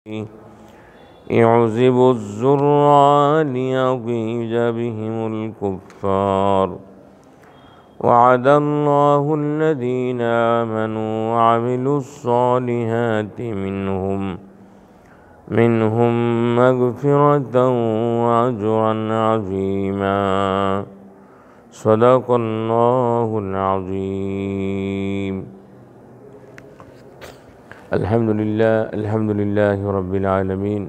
يعذب الزرع ليغيظ بهم الكفار وعد الله الذين آمنوا وعملوا الصالحات منهم مغفرة وأجرا عظيما صدق الله العظيم الحمد لله رب العالمين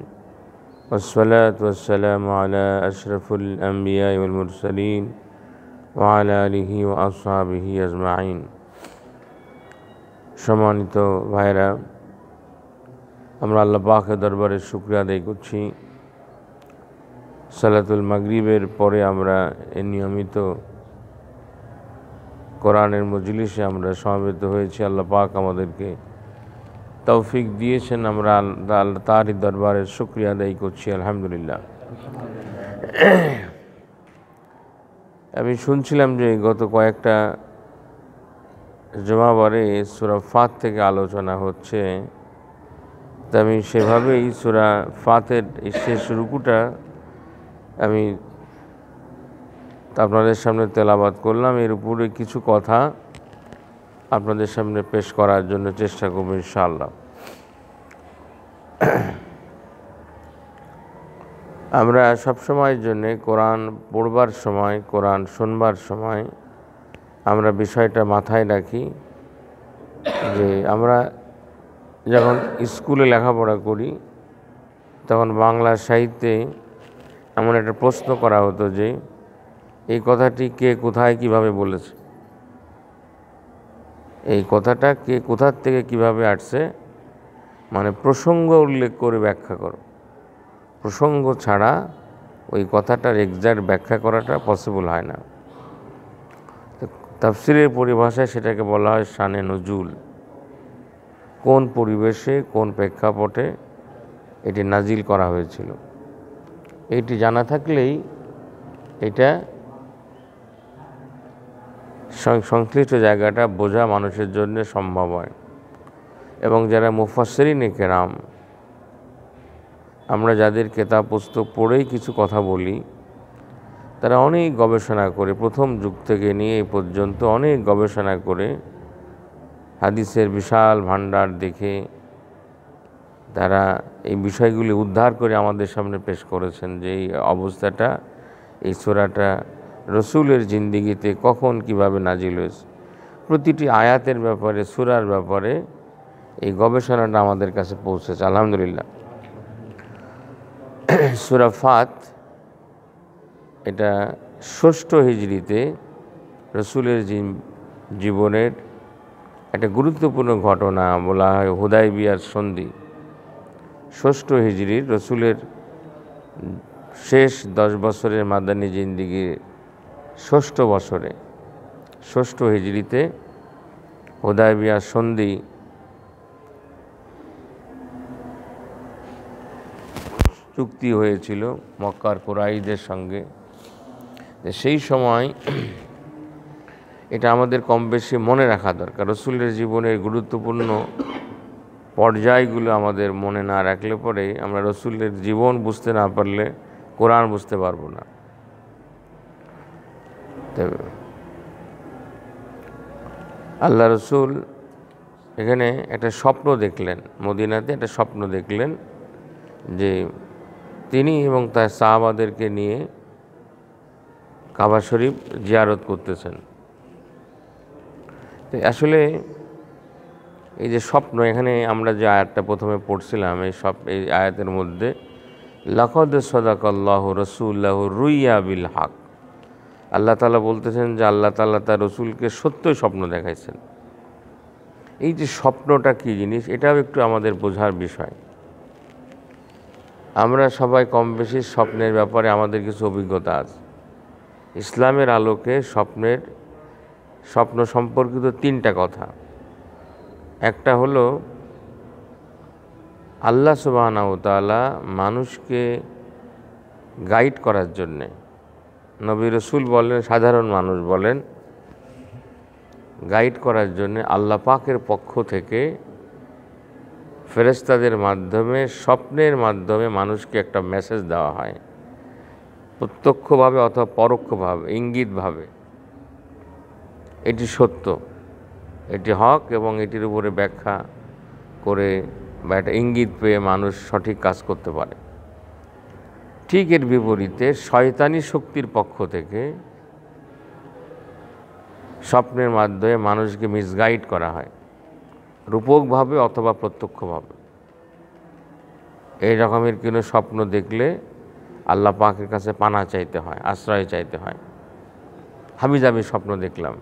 والصلاة والسلام على أشرف الأنبياء والمرسلين وعلى آله وأصحابه أجمعين। সম্মানিত ভাইরা, আমরা আল্লাহ পাকের দরবারে শুকরিয়া আদায় করছি। সালাতুল মাগরিবের পরে আমরা নিয়মিত কোরআনের মজলিসে আমরা সমবেত হয়েছি। আল্লাহ পাক আমাদেরকে তৌফিক দিয়েছেন, আমরা তারই দরবারে শুকরিয়া আদায় করছি। আলহামদুলিল্লাহ। আমি শুনছিলাম যে গত কয়েকটা জুমাবারে সূরা ফাত থেকে আলোচনা হচ্ছে, তা আমি সেভাবেই সূরা ফাতের শেষ রুকুটা আমি আপনাদের সামনে তেলাওয়াত করলাম। এর উপরে কিছু কথা আপনাদের সামনে পেশ করার জন্য চেষ্টা করব ইনশাআল্লাহ। আমরা সবসময়ের জন্য কোরআন পড়বার সময়, কোরআন শুনবার সময় আমরা বিষয়টা মাথায় রাখি যে আমরা যখন স্কুলে লেখাপড়া করি তখন বাংলা সাহিত্যে এমন একটা প্রশ্ন করা হতো যে এই কথাটি কে কোথায় কিভাবে বলেছে, এই কথাটা কে কোথার থেকে কিভাবে আসছে, মানে প্রসঙ্গ উল্লেখ করে ব্যাখ্যা করো। প্রসঙ্গ ছাড়া ওই কথাটার এক্সাক্ট ব্যাখ্যা করাটা পসিবল হয় না। তাফসিরের পরিভাষায় সেটাকে বলা হয় শানে নজুল। কোন পরিবেশে, কোন প্রেক্ষাপটে এটি নাজিল করা হয়েছিল, এইটি জানা থাকলেই এটা সংশ্লিষ্ট জায়গাটা বোঝা মানুষের জন্য সম্ভব হয়। এবং যারা মুফাসসিরিনে কেরাম, আমরা যাদের কেতাব পুস্তক পড়েই কিছু কথা বলি, তারা অনেক গবেষণা করে, প্রথম যুগ থেকে নিয়ে এই পর্যন্ত অনেক গবেষণা করে হাদিসের বিশাল ভাণ্ডার দেখে তারা এই বিষয়গুলি উদ্ধার করে আমাদের সামনে পেশ করেছেন যে এই অবস্থাটা, এই সূরাটা রসুলের জিন্দিগিতে কখন কিভাবে নাজিল হয়েছে। প্রতিটি আয়াতের ব্যাপারে, সূরার ব্যাপারে এই গবেষণাটা আমাদের কাছে পৌঁছেছে আলহামদুলিল্লাহ। সূরা ফাত এটা ৬ষ্ঠ হিজরিতে রসুলের জীবনের একটা গুরুত্বপূর্ণ ঘটনা বলা হয় হুদায়বিয়ার সন্ধি। ৬ষ্ঠ হিজরির রসুলের শেষ 10 বছরের মাদানী জিন্দিগির ৬ষ্ঠ বছরে, ৬ষ্ঠ হিজরিতে হুদায়বিয়ার সন্ধি চুক্তি হয়েছিল মক্কার কুরাইশদের সঙ্গে। সেই সময় এটা আমাদের কম বেশি মনে রাখা দরকার। রসুলের জীবনের গুরুত্বপূর্ণ পর্যায়গুলো আমাদের মনে না রাখলে পরে আমরা রসুলের জীবন বুঝতে না পারলে কোরআন বুঝতে পারবো না। আল্লাহ রসুল এখানে একটা স্বপ্ন দেখলেন, মদিনাতে একটা স্বপ্ন দেখলেন যে তিনি এবং তার সাহাবাদেরকে নিয়ে কাবা শরীফ জিয়ারত করতেছেন। তো আসলে এই যে স্বপ্ন, এখানে আমরা যে আয়াতটা প্রথমে পড়ছিলাম, এই আয়াতের মধ্যে লাকাদ সাদাকাল্লাহু রাসূলাহু রুইয়া বিল হক, আল্লাহ তাআলা বলতেছেন যে আল্লাহ তাআলা তার রসুলকে সত্যই স্বপ্ন দেখাইছেন। এই যে স্বপ্নটা কী জিনিস, এটাও একটু আমাদের বোঝার বিষয়। আমরা সবাই কম বেশি স্বপ্নের ব্যাপারে আমাদের কিছু অভিজ্ঞতা আছে। ইসলামের আলোকে স্বপ্ন সম্পর্কিত 3টা কথা। একটা হলো আল্লাহ সুবহানাহু ওয়া তাআলা মানুষকে গাইড করার জন্যে, নবী রসুল বলেন, সাধারণ মানুষ বলেন, গাইড করার জন্যে আল্লাহ পাকের পক্ষ থেকে ফেরেশতাদের মাধ্যমে স্বপ্নের মাধ্যমে মানুষকে একটা মেসেজ দেওয়া হয়, প্রত্যক্ষভাবে অথবা পরোক্ষভাবে, ইঙ্গিতভাবে। এটি সত্য, এটি হক, এবং এটির উপরে ব্যাখ্যা করে বা একটা ইঙ্গিত পেয়ে মানুষ সঠিক কাজ করতে পারে। ঠিক এর বিপরীতে শয়তানি শক্তির পক্ষ থেকে স্বপ্নের মাধ্যমে মানুষকে মিসগাইড করা হয়, রূপকভাবে অথবা প্রত্যক্ষভাবে। এই রকমের কোনো স্বপ্ন দেখলে আল্লাহ পাকের কাছে পানা চাইতে হয়, আশ্রয় চাইতে হয়। হাবিজাবি স্বপ্ন দেখলাম,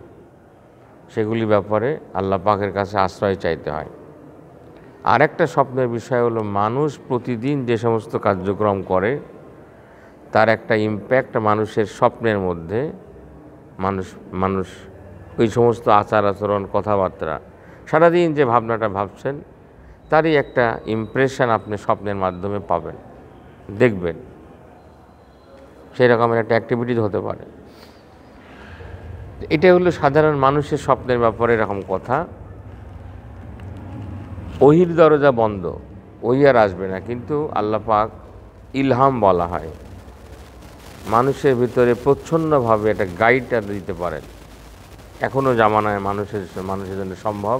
সেগুলি ব্যাপারে আল্লাহ পাকের কাছে আশ্রয় চাইতে হয়। আরেকটা স্বপ্নের বিষয় হলো, মানুষ প্রতিদিন যে সমস্ত কার্যক্রম করে তার একটা ইম্প্যাক্ট মানুষের স্বপ্নের মধ্যে, মানুষ ওই সমস্ত আচার আচরণ, কথাবার্তা, সারাদিন যে ভাবনাটা ভাবছেন তারই একটা ইমপ্রেশন আপনি স্বপ্নের মাধ্যমে পাবেন, দেখবেন। সেই রকমের একটা অ্যাক্টিভিটিস হতে পারে। এটা হলো সাধারণ মানুষের স্বপ্নের ব্যাপারে এরকম কথা। ওহির দরজা বন্ধ, ওহি আর আসবে না, কিন্তু আল্লাহ পাক ইলহাম বলা হয়, মানুষের ভিতরে প্রচ্ছন্নভাবে একটা গাইডটা দিতে পারেন। এখনও জামানায় মানুষের জন্য সম্ভব।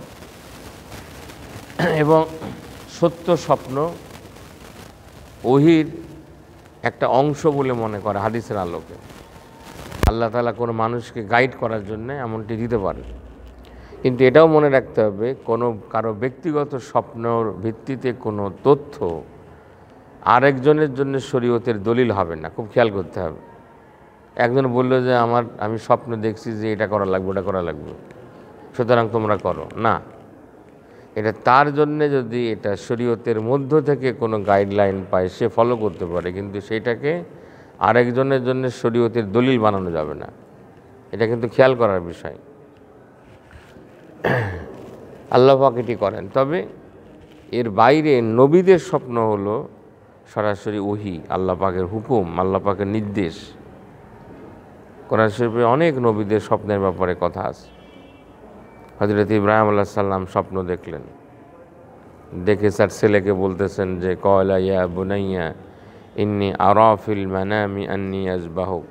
এবং সত্য স্বপ্ন ওহির একটা অংশ বলে মনে করে হাদিসের আলোকে। আল্লাহ তাআলা কোনো মানুষকে গাইড করার জন্য এমনটি দিতে পারে। কিন্তু এটাও মনে রাখতে হবে, কারো ব্যক্তিগত স্বপ্নর ভিত্তিতে কোনো তথ্য আরেকজনের জন্য শরীয়তের দলিল হবে না, খুব খেয়াল করতে হবে। একজন বলল যে আমি স্বপ্ন দেখছি যে এটা করা লাগবে, ওটা করা লাগবে, সুতরাং তোমরা করো না। এটা তার জন্যে যদি এটা শরীয়তের মধ্য থেকে কোনো গাইডলাইন পায়, সে ফলো করতে পারে, কিন্তু সেইটাকে আরেকজনের জন্য শরীয়তের দলিল বানানো যাবে না। এটা কিন্তু খেয়াল করার বিষয়। আল্লাহ পাক এটি করেন। তবে এর বাইরে নবীদের স্বপ্ন হলো সরাসরি ওহী, আল্লাহ পাকের হুকুম, আল্লাহ পাকের নির্দেশ। কোরআন শরীফে অনেক নবীদের স্বপ্নের ব্যাপারে কথা আছে। হযরত ইব্রাহিম আলাইহিস সালাম স্বপ্ন দেখলেন, দেখে তার ছেলেকে বলতেছেন যে ক্বালা ইয়া বুনাইয়া ইন্নী আরা ফিল মানামি আন্নী আযবাহুক,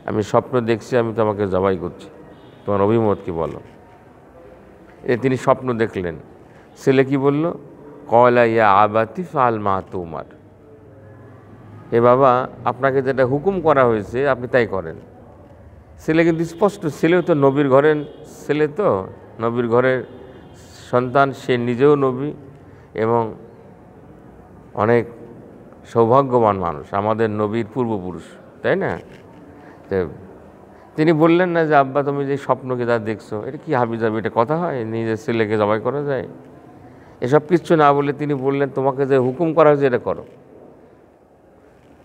আমি স্বপ্ন দেখছি আমি তোমাকে জবাই করছি, তোমার অভিমত কি বলো। তিনি স্বপ্ন দেখলেন, ছেলে কি বলল, ক্বালা ইয়া আবাতি ফাআল মা তুমার, এ বাবা আপনাকে যেটা হুকুম করা হয়েছে আপনি তাই করেন। ছেলে কিন্তু স্পষ্ট, ছেলেও তো নবীর ঘরের ছেলে, তো নবীর ঘরের সন্তান, সে নিজেও নবী এবং অনেক সৌভাগ্যবান মানুষ, আমাদের নবীর পূর্বপুরুষ, তাই না? তো তিনি বললেন না যে আব্বা তুমি যে স্বপ্নকে যা দেখছো এটা কি হাবিজাবি, এটা কথা হয়, নিজের ছেলেকে জবাই করা যায়? এসব কিচ্ছু না বলে তিনি বললেন তোমাকে যে হুকুম করা হয়েছে এটা করো।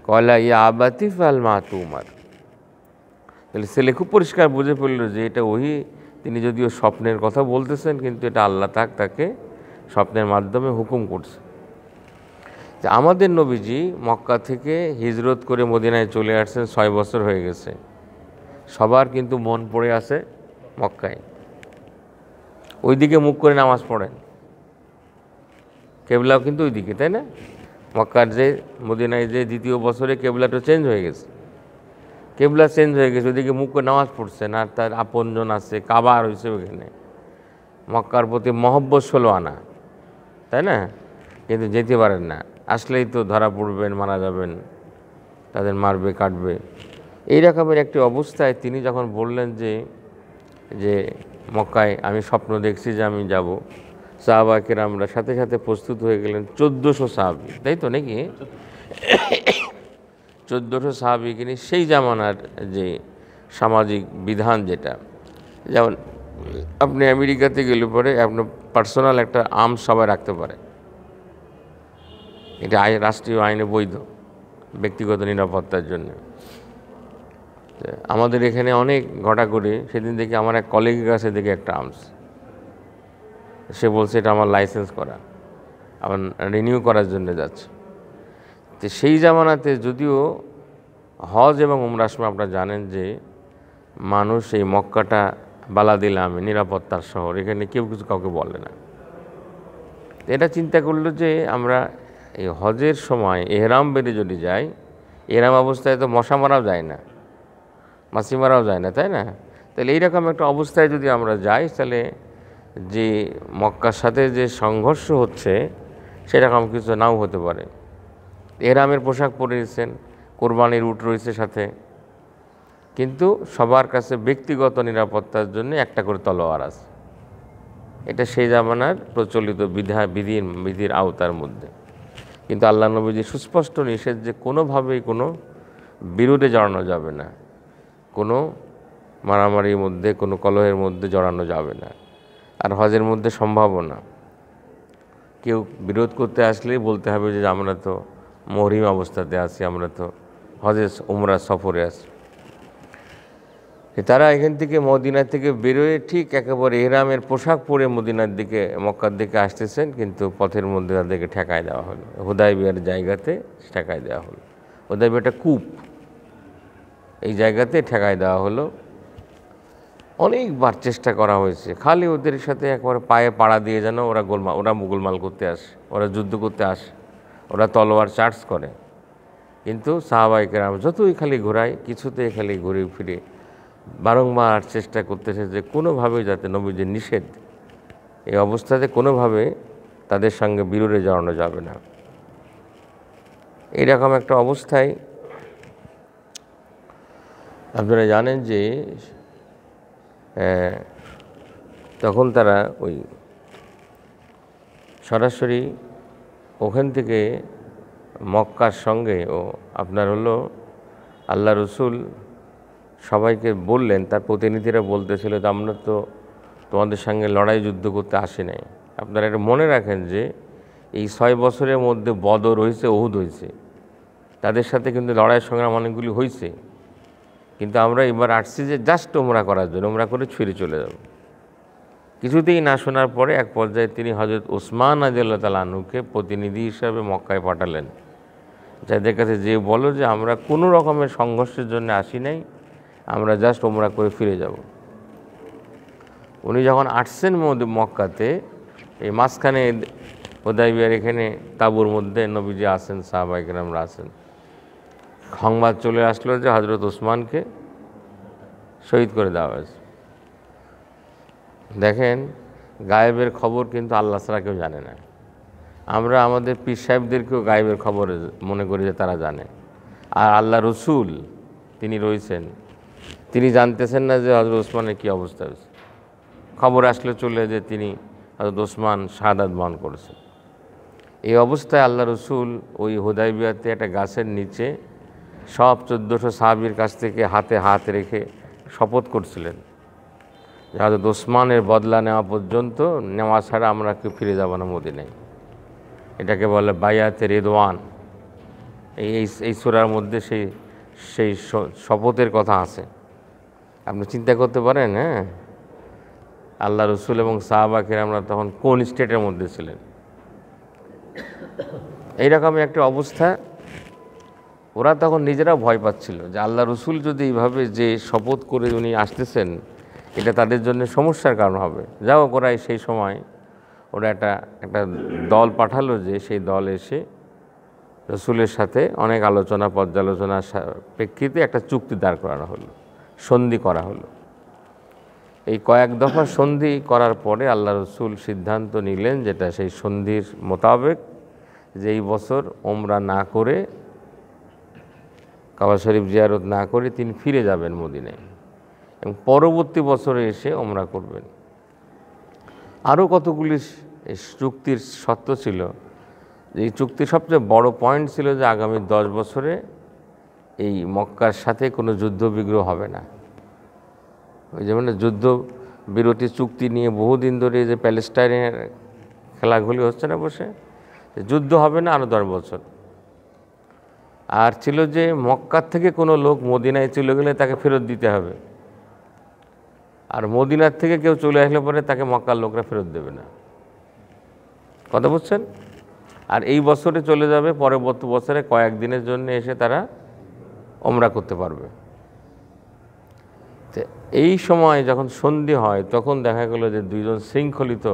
ক্বালা ইয়া আবাতি ফাআল মা তুমার। তাহলে ছেলে খুব পরিষ্কার বুঝে ফেলল যে এটা ওহী। তিনি যদিও স্বপ্নের কথা বলতেছেন, কিন্তু এটা আল্লাহ তাকে স্বপ্নের মাধ্যমে হুকুম করছে। যে আমাদের নবীজি মক্কা থেকে হিজরত করে মদিনায় চলে আসছেন, 6 বছর হয়ে গেছে। সবার কিন্তু মন পড়ে আছে মক্কায়, ওইদিকে মুখ করে নামাজ পড়েন, কেবলাও কিন্তু ওইদিকে, তাই না? মক্কার যে মদিনায় যে দ্বিতীয় বছরে কেবলাটা চেঞ্জ হয়ে গেছে, কেবলা চেঞ্জ হয়ে গেছে, ওইদিকে মুখ করে নামাজ পড়ছেন। আর তার আপনজন আছে, কাবা রয়েছে ওইখানে, মক্কার প্রতি মহব্বত 16 আনা, তাই না? কিন্তু যেতে পারেন না, আসলেই তো ধরা পড়বেন, মারা যাবেন, তাদের মারবে, কাটবে। এই রকমের একটি অবস্থায় তিনি যখন বললেন যে মক্কায় আমি স্বপ্ন দেখছি যে আমি যাব, সাহাবা কেরামরা সাথে সাথে প্রস্তুত হয়ে গেলেন। 1400 সাহাবী, তাই তো নাকি? 1400 সাহাবীকে নিয়ে সেই জামানার যে সামাজিক বিধান, যেটা যেমন আপনি আমেরিকাতে গেলে পরে আপনার পার্সোনাল একটা আর্মস সবাই রাখতে পারে, এটা রাষ্ট্রীয় আইনে বৈধ, ব্যক্তিগত নিরাপত্তার জন্য। আমাদের এখানে অনেক ঘটাঘটি, সেদিন দেখি আমার এক কলিগের কাছে দেখি একটা আর্মস, সে বলছে এটা আমার লাইসেন্স করা, আমার রিনিউ করার জন্য যাচ্ছে। তো সেই জামানাতে যদিও হজ এবং উমরার সময় আপনারা জানেন যে মানুষ এই মক্কাটা বালাদিল আমিন, নিরাপত্তার শহর, এখানে কেউ কিছু কাউকে বলে না। এটা চিন্তা করলো যে আমরা এই হজের সময় এহরাম বেঁধে যদি যাই, এহরাম অবস্থায় তো মশা মারাও যায় না, মাছি মারাও যায় না, তাই না? তাহলে এইরকম একটা অবস্থায় যদি আমরা যাই, তাহলে যে মক্কার সাথে যে সংঘর্ষ হচ্ছে সেরকম কিছু নাও হতে পারে। এহরামের পোশাক পরে নিয়েছেন, কোরবানির উট রয়েছে সাথে, কিন্তু সবার কাছে ব্যক্তিগত নিরাপত্তার জন্য একটা করে তলোয়ার আছে। এটা সেই জামানার প্রচলিত বিধির আওতার মধ্যে। কিন্তু আল্লাহ নবীজি সুস্পষ্ট নিষেধ যে কোনোভাবেই কোনো বিরোধে জড়ানো যাবে না, কোনো মারামারির মধ্যে, কোনো কলহের মধ্যে জড়ানো যাবে না। আর হজের মধ্যে সম্ভাবনা কেউ বিরোধ করতে আসলেই বলতে হবে যে আমরা তো মহরিম অবস্থাতে আছি, আমরা তো হজের উমরা সফরে আছি। তারা এখান থেকে মদিনা থেকে বেরোয় ঠিক একেবারে ইহরামের পোশাক পরে মদিনার দিকে, মক্কার দিকে আসতেছেন, কিন্তু পথের মধ্যে তাদেরকে ঠেকায় দেওয়া হলো, হুদাইবিয়ার জায়গাতে ঠেকায় দেওয়া হলো। হুদাইবিয়াটা কূপ, এই জায়গাতে ঠেকায় দেওয়া হলো। অনেকবার চেষ্টা করা হয়েছে, খালি ওদের সাথে একবারে পায়ে পাড়া দিয়ে যেন ওরা গোলমাল করতে আসে, ওরা যুদ্ধ করতে আসে, ওরা তলোয়ার চার্জ করে। কিন্তু সাহাবায়ে কেরাম যতই খালি ঘোরায়, কিছুতেই খালি ঘুরে ফিরে বারংবার চেষ্টা করতেছে যে কোনোভাবেই যাতে নবীজির নিষেধ, এই অবস্থাতে কোনোভাবে তাদের সঙ্গে বিরোধে জড়ানো যাবে না। এইরকম একটা অবস্থায় আপনারা জানেন যে তখন তারা ওই সরাসরি ওখান থেকে মক্কার সঙ্গে আপনার হলো আল্লাহ রসুল সবাইকে বললেন, তার প্রতিনিধিরা বলতেছিল যে আমরা তো তোমাদের সঙ্গে লড়াই যুদ্ধ করতে আসি নাই। আপনারা এটা মনে রাখেন যে এই 6 বছরের মধ্যে বদর হয়েছে, উহুদ হয়েছে, তাদের সাথে কিন্তু লড়াই সংগ্রাম অনেকগুলি হয়েছে। কিন্তু আমরা এবার আসছি যে জাস্ট ওমরা করার জন্য, ওমরা করে ছুঁড়ে চলে যাব। কিছুতেই না শোনার পরে এক পর্যায়ে তিনি হযরত ওসমান রাদিয়াল্লাহু তাআলা আনহুকে প্রতিনিধি হিসাবে মক্কায় পাঠালেন, যাদের কাছে যে বলো যে আমরা কোনো রকমের সংঘর্ষের জন্য আসি নাই, আমরা জাস্ট ওমরা করে ফিরে যাব। উনি যখন আসছেন মক্কাতে, এই মাঝখানে হুদাইবিয়ার এখানে তাঁবুর মধ্যে নবীজি আসেন, সাহাবায়ে কেরামরা আছেন, সংবাদ চলে আসলো যে হযরত ওসমানকে শহীদ করে দেওয়া হয়েছে। দেখেন, গায়েবের খবর কিন্তু আল্লাহ ছাড়া কেউ জানে না। আমরা আমাদের পীর সাহেবদেরকেও গায়েবের খবর মনে করি যে তারা জানে, আর আল্লাহ রসুল তিনি রয়েছেন, তিনি জানতেছেন না যে হযরত ওসমানের কী অবস্থা হয়েছে। খবর আসলে চলে যে তিনি হযরত ওসমান শাহাদাত বরণ করেছেন। এই অবস্থায় আল্লাহ রসুল ওই হুদাইবিয়াতে একটা গাছের নিচে সব 1400 সাহাবীর কাছ থেকে হাতে হাত রেখে শপথ করছিলেন যে হযরত ওসমানের বদলা নেওয়া পর্যন্ত, নেওয়া ছাড়া আমরা কেউ ফিরে যাব না মদিনায়। এটাকে বলে বায়াতে রিদওয়ান। এই সূরার মধ্যে সেই শপথের কথা আছে। আপনি চিন্তা করতে পারেন, হ্যাঁ, আল্লাহ রসুল এবং সাহাবা কেরামরা তখন কোন স্টেটের মধ্যে ছিলেন। এইরকমই একটা অবস্থা। ওরা তখন নিজেরাও ভয় পাচ্ছিল যে আল্লাহ রসুল যদি এইভাবে যে শপথ করে উনি আসতেছেন, এটা তাদের জন্য সমস্যার কারণ হবে। যাও ওরাই সেই সময় ওরা একটা দল পাঠালো, যে সেই দল এসে রসুলের সাথে অনেক আলোচনা পর্যালোচনার প্রেক্ষিতে একটা চুক্তি দাঁড় করানো হলো, সন্ধি করা হলো। এই কয়েক দফা সন্ধি করার পরে আল্লাহ রসুল সিদ্ধান্ত নিলেন, যেটা সেই সন্ধির মোতাবেক, যে এই বছর ওমরা না করে, কাবা শরীফ জিয়ারত না করে তিনি ফিরে যাবেন মদিনায় এবং পরবর্তী বছরে এসে ওমরা করবেন। আরও কতগুলি চুক্তির শর্ত ছিল। এই চুক্তির সবচেয়ে বড় পয়েন্ট ছিল যে আগামী 10 বছরে এই মক্কার সাথে কোনো যুদ্ধ বিগ্রহ হবে না। ওই যেমন যুদ্ধ বিরতি চুক্তি নিয়ে বহুদিন ধরে যে প্যালেস্টাইনের খেলাগুলি হচ্ছে না বসে, যুদ্ধ হবে না আরও 10 বছর। আর ছিল যে মক্কার থেকে কোনো লোক মদিনায় চলে গেলে তাকে ফেরত দিতে হবে, আর মদিনার থেকে কেউ চলে আসলে পরে তাকে মক্কার লোকরা ফেরত দেবে না। কথা বুঝছেন? আর এই বছরে চলে যাবে, পরবর্তী বছরে কয়েকদিনের জন্য এসে তারা ওমরা করতে পারবে। তো এই সময় যখন সন্ধি হয়, তখন দেখা গেল যে দুইজন শৃঙ্খলিত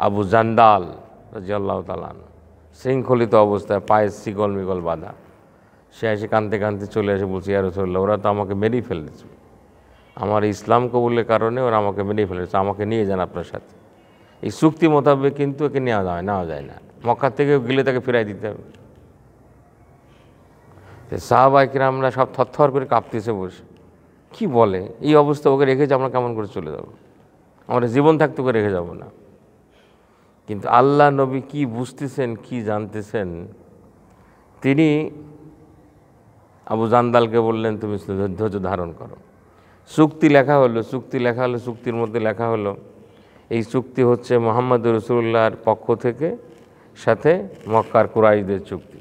আবু জান্দাল রাদিয়াল্লাহু তাআলা আনহু, শৃঙ্খলিত অবস্থায় পায়ে শিকল মিকল বাঁধা। সে এসে কাঁদতে কাঁদতে চলে এসে বলছে, ইয়া রাসূলুল্লাহ, ওরা তো আমাকে মেরেই ফেলেছে, আমার ইসলাম কবুলের কারণে ওরা আমাকে মেরেই ফেলেছে, আমাকে নিয়ে যান আপনার সাথে। এই চুক্তি মোতাবেক কিন্তু একে নেওয়া যায় না, মক্কা থেকে গেলে তাকে ফিরাই দিতে হবে। সাহাবায়ে কিরামরা সব থরথর করে কাঁপতেছে বসে, কি বলে, এই অবস্থা ওকে রেখেছে আমরা কেমন করে চলে যাব, আমরা জীবন থাকতে করে রেখে যাব না। কিন্তু আল্লাহ নবী কি বুঝতেছেন, কি জানতেছেন, তিনি আবু জান্দালকে বললেন, তুমি ধৈর্য ধারণ করো। চুক্তি লেখা হলো, চুক্তির মধ্যে লেখা হলো, এই চুক্তি হচ্ছে মুহাম্মদ রাসূলুল্লাহর পক্ষ থেকে সাথে মক্কার কুরাইশদের চুক্তি।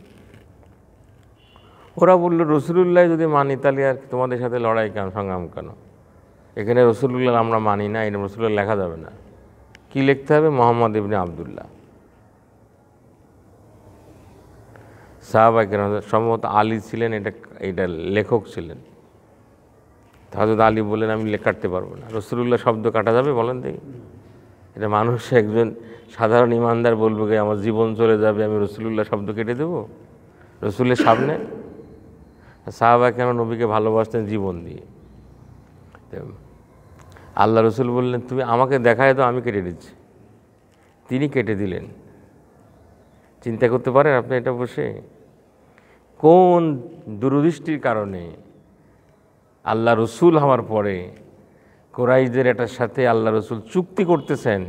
ওরা বলল, রাসূলুল্লাহ যদি মানি তাহলে আর তোমাদের সাথে লড়াই কেন, সংগ্রাম কেন, এখানে রাসূলুল্লাহ আমরা মানি না, এটা রাসূলুল্লাহ লেখা যাবে না। কি লিখতে হবে? মুহাম্মদ ইবনে আবদুল্লাহ। সাহাবায়ে কেরাম, সম্ভবত আলী ছিলেন এটা লেখক ছিলেন। হযরত আলী বললেন, আমি কাটতে পারবো না। রাসূলুল্লাহ শব্দ কাটা যাবে বলেন দেখি? এটা মানুষ একজন সাধারণ ইমানদার বলবে যে আমার জীবন চলে যাবে, আমি রাসূলুল্লাহ শব্দ কেটে দেবো রাসূলের সামনে? সাহাবায়ে কেরাম নবীকে ভালোবাসতেন জীবন দিয়ে। আল্লাহ রসুল বললেন, তুমি আমাকে দেখায় দাও, আমি কেটে দিচ্ছি। তিনি কেটে দিলেন। চিন্তা করতে পারেন আপনি এটা বসে, কোন দূরদৃষ্টির কারণে আল্লাহ রসুল হওয়ার পরে কুরাইশদের এটার সাথে আল্লাহ রসুল চুক্তি করতেছেন।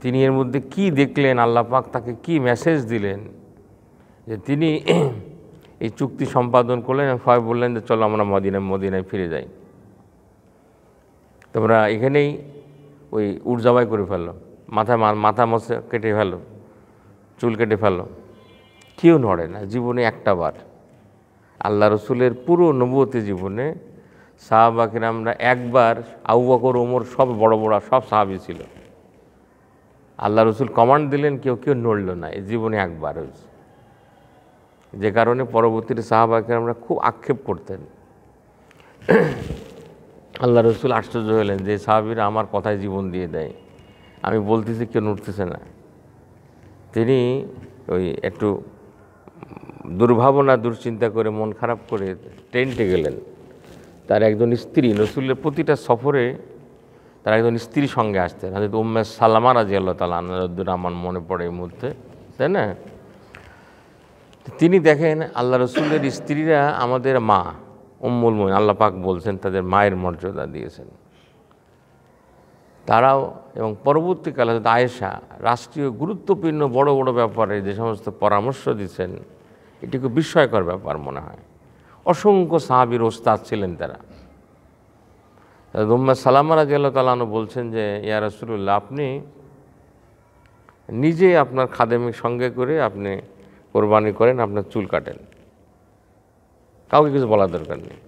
তিনি এর মধ্যে কি দেখলেন, আল্লাহ পাক তাকে কি মেসেজ দিলেন যে তিনি এই চুক্তি সম্পাদন করলেন। সবাই বললেন যে চলো আমরা মদিনায় ফিরে যাই। তোমরা এখানেই ওই উট জবাই করে ফেলো, মাথা মশে কেটে ফেলো, চুল কেটে ফেলো। কেউ নড়ে না জীবনে একটা বার। আল্লাহ রসুলের পুরো নবুয়তি জীবনে সাহাবা কিরামরা একবার, আবু বকর ওমর সব বড় সব সাহাবী ছিল, আল্লাহ রসুল কমান্ড দিলেন, কেউ নড়ল না, এই জীবনে একবার হয়েছে। যে কারণে পরবর্তীতে সাহাবা কিরামরা খুব আক্ষেপ করতেন। আল্লাহ রসুল আশ্চর্য হলেন যে সাহাবীরা আমার কথায় জীবন দিয়ে দেয়, আমি বলতেছি কেউ নড়তেছে না। তিনি ওই একটু দুর্ভাবনা দুশ্চিন্তা করে মন খারাপ করে টেন্টে গেলেন। তার একজন স্ত্রী, রসুলের প্রতিটা সফরে তার একজন স্ত্রী সঙ্গে আসতেন, হযরত উম্মে সালামা রাদিয়াল্লাহু তাআলা আনহা, আমার মনে পড়ে এই মুহূর্তে, তাই না? তিনি দেখেন আল্লাহ রসুলের স্ত্রীরা আমাদের মা, উম্মুল মুমিনিন, আল্লাহ পাক বলছেন তাদের মায়ের মর্যাদা দিয়েছেন তারাও। এবং পরবর্তীকালে আয়েশা রাষ্ট্রীয় গুরুত্বপূর্ণ বড় বড় ব্যাপারে যে সমস্ত পরামর্শ দিচ্ছেন, এটি খুব বিস্ময়কর ব্যাপার মনে হয়। অসংখ্য সাহাবীর ওস্তাদ ছিলেন তারা। উম্মে সালামা রাদিয়াল্লাহু তাআলা আনহা বলছেন যে ইয়া রাসূলুল্লাহ, আপনি নিজে আপনার খাদেমের সঙ্গে করে আপনি কোরবানি করেন, আপনার চুল কাটেন, কাউকে কিছু বলার দরকার নেই।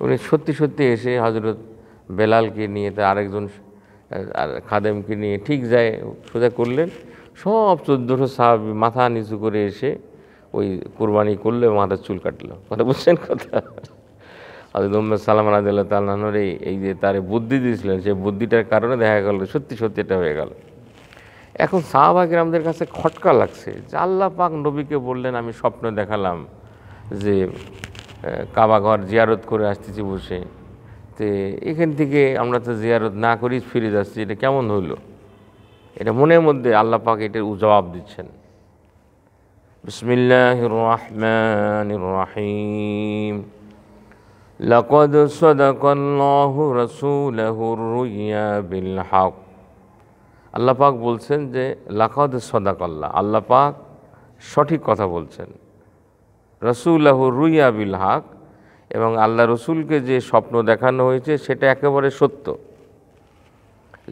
উনি সত্যি এসে হযরত বেলালকে নিয়ে, তার আরেকজন খাদেমকে নিয়ে ঠিক যায় সোজা করলেন। সব 1400 সাহাবী মাথা নিচু করে এসে ওই কোরবানি করলে, মাথার চুল কাটলো। কথা বুঝছেন কথা? হযরত উম্মে সালামা রাদিয়াল্লাহু তাআলা আনহার এই যে তার বুদ্ধি দিয়েছিলেন, সেই বুদ্ধিটার কারণে দেখা গেল সত্যি এটা হয়ে গেল। এখন সাহাবা কিরামদের কাছে খটকা লাগছে যে আল্লাহ পাক নবীকে বললেন, আমি স্বপ্ন দেখালাম যে কাবা ঘর জিয়ারত করে আসতেছি বসে, তো এখান থেকে আমরা তো জিয়ারত না করেই ফিরে যাচ্ছি, এটা কেমন হইলো? এটা মনের মধ্যে আল্লাহ পাক এটার জবাব দিচ্ছেন। বিসমিল্লাহির রহমানির রহিম। লাকাদ সাদাকাল্লাহু রাসূলাহুর রুইয়া বিল হক। আল্লাহ পাক বলছেন যে লাকাদ সাদাকাল্লাহ, আল্লাহ পাক সঠিক কথা বলছেন, রাসূলাহুর রুইয়া বিল হক, এবং আল্লাহ রসুলকে যে স্বপ্ন দেখানো হয়েছে সেটা একেবারে সত্য।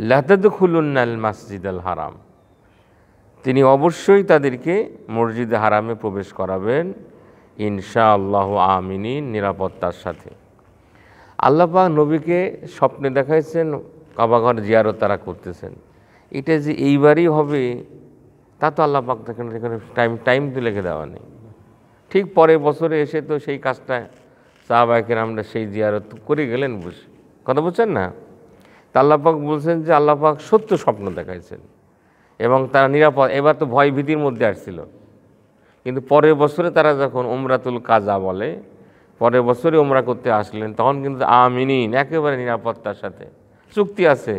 লা তাদখুলুন্নাল মাসজিদাল হারাম, তিনি অবশ্যই তাদেরকে মসজিদে হারামে প্রবেশ করাবেন, ইনশাআল্লাহ আমিনিন, নিরাপত্তার সাথে। আল্লাহ পাক নবীকে স্বপ্নে দেখাইছেন, কাবাঘর জিয়ারত তারা করতেছেন। এটা যে এইবারই হবে তা তো আল্লাহ পাক দেখেন, এখানে টাইম তো লিখে দেওয়া নেই। ঠিক পরের বছরে এসে তো সেই কাজটা সাহাবায়ে কেরামরা সেই জিয়ারত করে গেলেন বসে। কথা বলছেন না? তা আল্লাহ পাক বলছেন যে আল্লাহ পাক সত্য স্বপ্ন দেখাইছেন এবং তারা নিরাপদ। এবার তো ভয় ভীতির মধ্যে আসছিল, কিন্তু পরের বছরে তারা যখন উমরাতুল কাজা বলে, পরের বছরে উমরা করতে আসলেন, তখন কিন্তু আমিনিন, একেবারে নিরাপত্তার সাথে চুক্তি আছে।